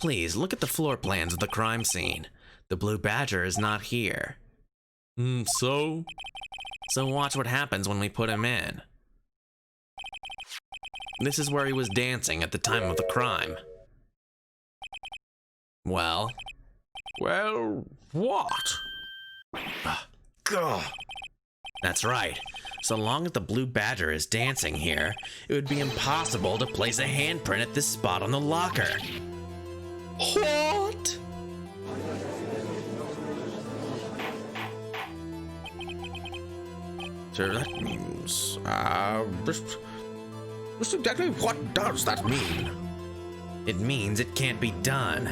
Please, look at the floor plans of the crime scene. The Blue Badger is not here. So watch what happens when we put him in. This is where he was dancing at the time of the crime. Well, what? Gah. That's right. So long as the Blue Badger is dancing here, it would be impossible to place a handprint at this spot on the locker. What? So that means, just exactly what does that mean? It means it can't be done.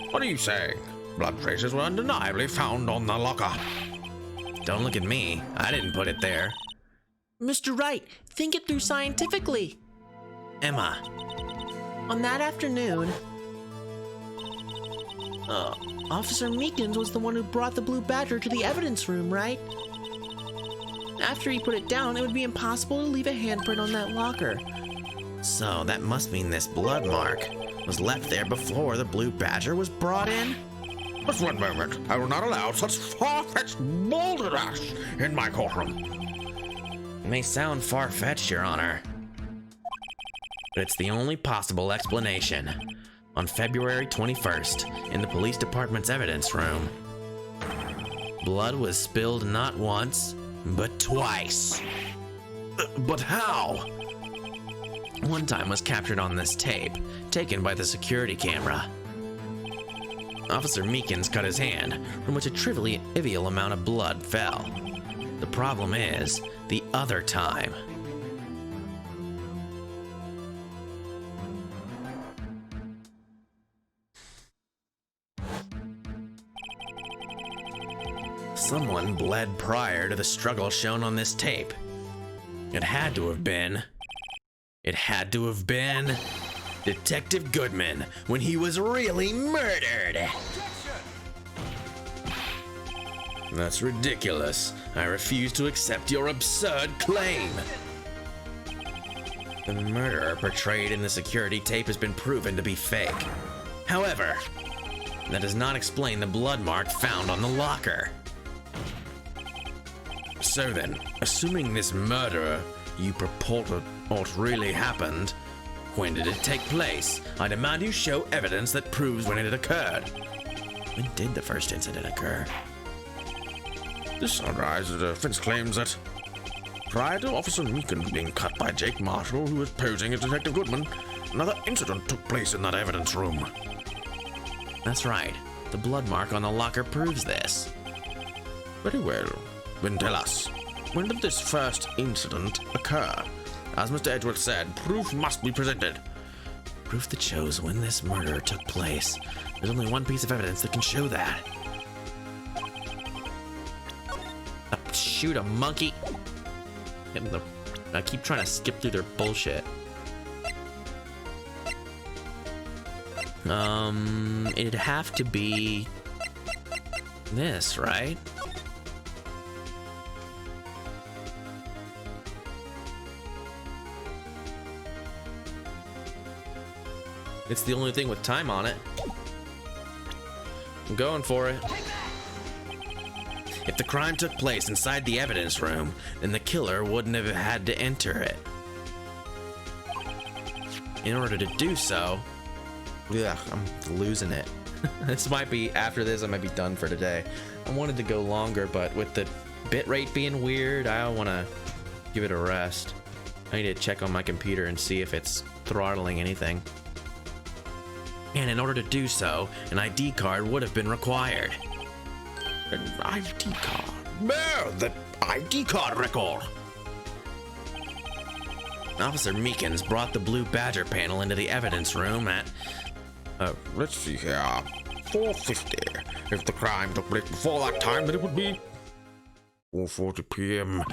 What are you saying? Blood traces were undeniably found on the locker. Don't look at me. I didn't put it there. Mr. Wright, think it through scientifically. Emma. On that afternoon, Officer Meekins was the one who brought the Blue Badger to the evidence room, right? After he put it down, it would be impossible to leave a handprint on that locker. So that must mean this blood mark was left there before the Blue Badger was brought in? Just one moment. I will not allow such far-fetched balderdash in my courtroom. It may sound far-fetched, Your Honor, but it's the only possible explanation. on February 21st in the police department's evidence room. Blood was spilled not once, but twice. But how? One time was captured on this tape, taken by the security camera. Officer Meekins cut his hand, from which a trivial amount of blood fell. The problem is, the other time. Someone bled prior to the struggle shown on this tape. It had to have been Detective Goodman when he was really murdered. That's ridiculous. I refuse to accept your absurd claim. The murderer portrayed in the security tape has been proven to be fake. However, that does not explain the blood mark found on the locker. So then, assuming this murder you purport really happened, when did it take place? I demand you show evidence that proves when it occurred. When did the first incident occur? This sunrise, the defense claims that prior to Officer Meekins being cut by Jake Marshall, who was posing as Detective Goodman, another incident took place in that evidence room. That's right. The blood mark on the locker proves this. Very well. Then tell us, when did this first incident occur? As Mr. Edgeworth said, proof must be presented. Proof that shows when this murder took place. There's only one piece of evidence that can show that. Shoot a monkey. I keep trying to skip through their bullshit. It'd have to be this, right? It's the only thing with time on it. I'm going for it. If the crime took place inside the evidence room, then the killer wouldn't have had to enter it. In order to do so, ugh, I'm losing it. This might be, after this, I might be done for today. I wanted to go longer, but with the bitrate being weird, I don't want to give it a rest. I need to check on my computer and see if it's throttling anything. And in order to do so, an ID card would have been required. An ID card? No, the ID card record. Officer Meekins brought the blue badger panel into the evidence room at... let's see here. 4:50. If the crime took place before that time, then it would be 4:40 p.m.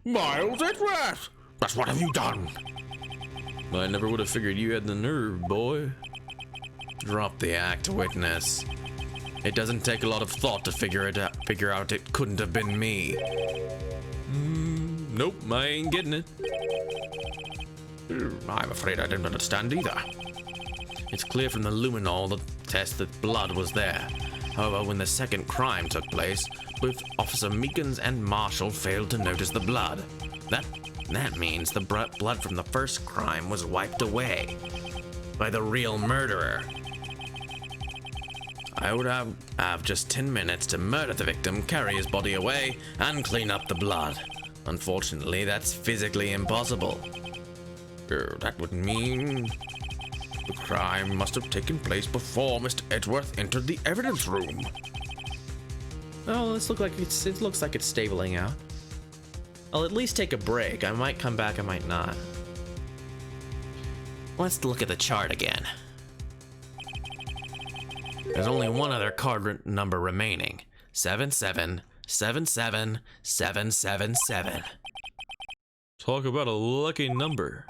Miles Edgeworth! That's what have you done? I never would have figured you had the nerve, boy. Drop the act, witness. It doesn't take a lot of thought to figure out it couldn't have been me. Nope, I ain't getting it. I'm afraid I didn't understand either. It's clear from the luminol test that blood was there. However, when the second crime took place, both Officer Meekins and Marshall failed to notice the blood. That means the blood from the first crime was wiped away by the real murderer. I would have just 10 minutes to murder the victim, carry his body away, and clean up the blood. Unfortunately, that's physically impossible. That would mean the crime must have taken place before Mr. Edgeworth entered the evidence room. Oh, it looks like it's stabling out. I'll at least take a break. I might come back, I might not. Let's look at the chart again. There's only one other card number remaining. 7777777. Talk about a lucky number.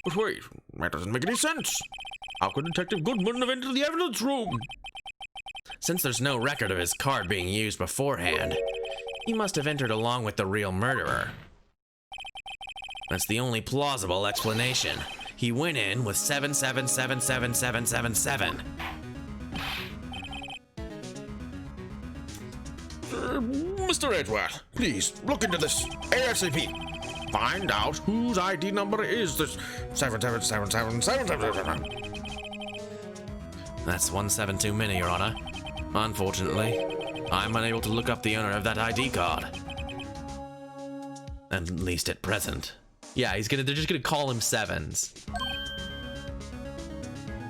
But wait, that doesn't make any sense. How could Detective Goodman have entered the evidence room? Since there's no record of his card being used beforehand, he must have entered along with the real murderer. That's the only plausible explanation. He went in with 7777777. Mr. Edgeworth, please look into this ASAP. find out whose ID number is this 7777777. That's 17 too many, Your Honor. Unfortunately, I'm unable to look up the owner of that ID card. At least at present. Yeah, they're just gonna call him sevens.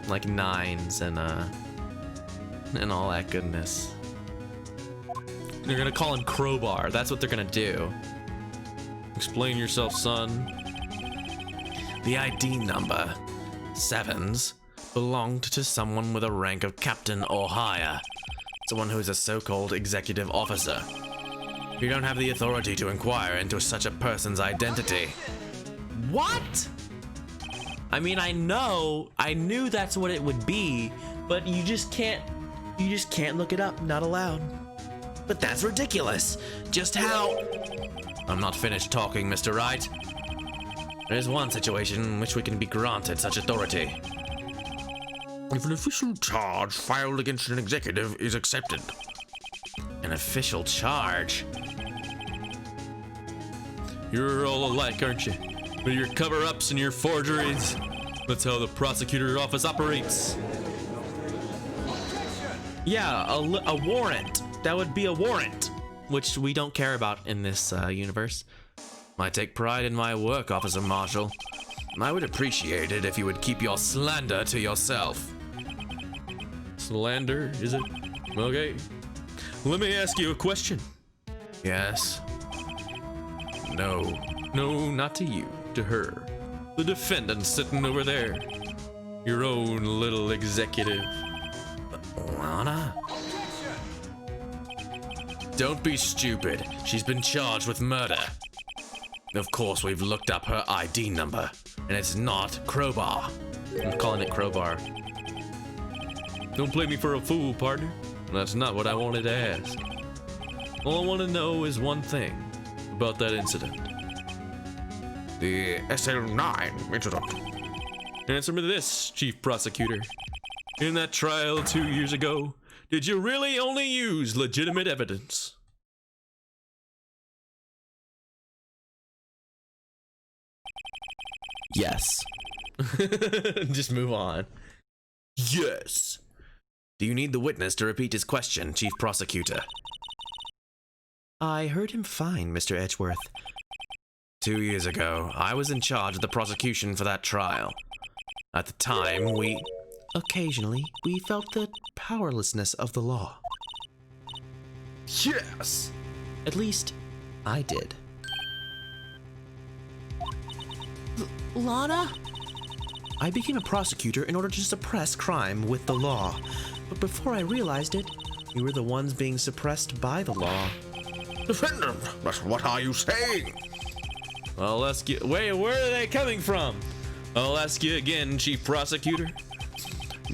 Like nines and all that goodness. They're gonna call him Crowbar. That's what they're gonna do. Explain yourself, son. The ID number, sevens, belonged to someone with a rank of captain or higher. Someone who is a so-called executive officer. You don't have the authority to inquire into such a person's identity. What? I mean, I knew that's what it would be, but you just can't look it up, not allowed. But that's ridiculous. Just how... I'm not finished talking, Mr. Wright. There's one situation in which we can be granted such authority. If an official charge filed against an executive is accepted. An official charge? You're all alike, aren't you? With your cover-ups and your forgeries. That's how the prosecutor office operates. Yeah, a warrant. That would be a warrant, which we don't care about in this universe. I take pride in my work, Officer Marshall. I would appreciate it if you would keep your slander to yourself. Slander, is it? Okay. Let me ask you a question. Yes. No. No, not to you. To her. The defendant sitting over there. Your own little executive. Lana? Don't be stupid. She's been charged with murder. Of course, we've looked up her ID number, and it's not Crowbar. I'm calling it Crowbar. Don't play me for a fool, partner. That's not what I wanted to ask. All I want to know is one thing about that incident. The SL9 incident. Answer me this, Chief Prosecutor. In that trial 2 years ago, did you really only use legitimate evidence? Yes. Just move on. Yes. Do you need the witness to repeat his question, Chief Prosecutor? I heard him fine, Mr. Edgeworth. 2 years ago, I was in charge of the prosecution for that trial. At the time, Occasionally, we felt the powerlessness of the law. Yes! At least, I did. Lana? I became a prosecutor in order to suppress crime with the law. But before I realized it, we were the ones being suppressed by the law. Defendant, but what are you saying? I'll ask you. Wait, where are they coming from? I'll ask you again, Chief Prosecutor.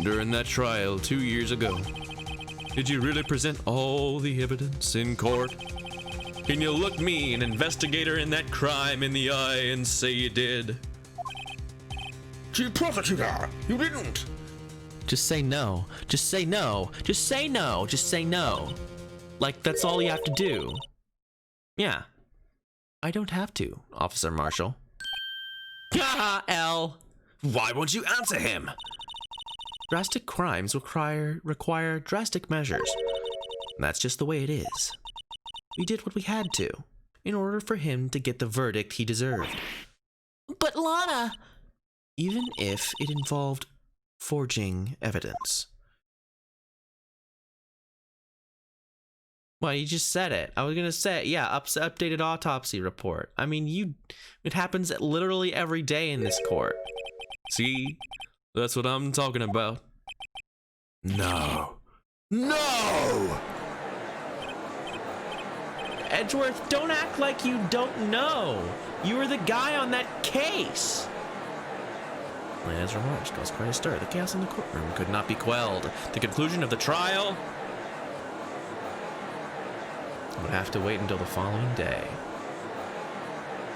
During that trial 2 years ago, did you really present all the evidence in court? Can you look me, an investigator in that crime, in the eye and say you did? Chief Prosecutor, you didn't. Just say no. Just say no. Just say no. Just say no. Like, that's all you have to do. Yeah. I don't have to, Officer Marshall. Haha, L. Why won't you answer him? Drastic crimes require drastic measures. That's just the way it is. We did what we had to, in order for him to get the verdict he deserved. But Lana... Even if it involved forging evidence. Well, you just said it. I was gonna say, yeah, updated autopsy report. I mean, it happens literally every day in this court. See? That's what I'm talking about. No. No! Edgeworth, don't act like you don't know. You were the guy on that case. As remarks caused quite a stir. The chaos in the courtroom could not be quelled. The conclusion of the trial would have to wait until the following day.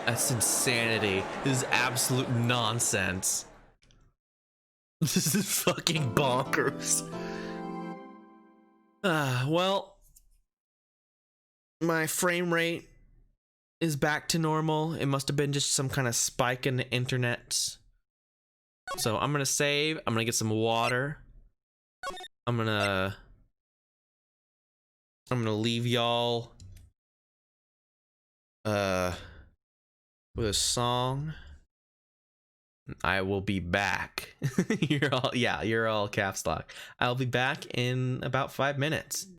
That's insanity. This is absolute nonsense. This is fucking bonkers. Well, my frame rate is back to normal. It must have been just some kind of spike in the internet. So I'm gonna save. I'm gonna get some water. I'm gonna leave y'all with a song. I will be back. You're all caps lock. I'll be back in about 5 minutes.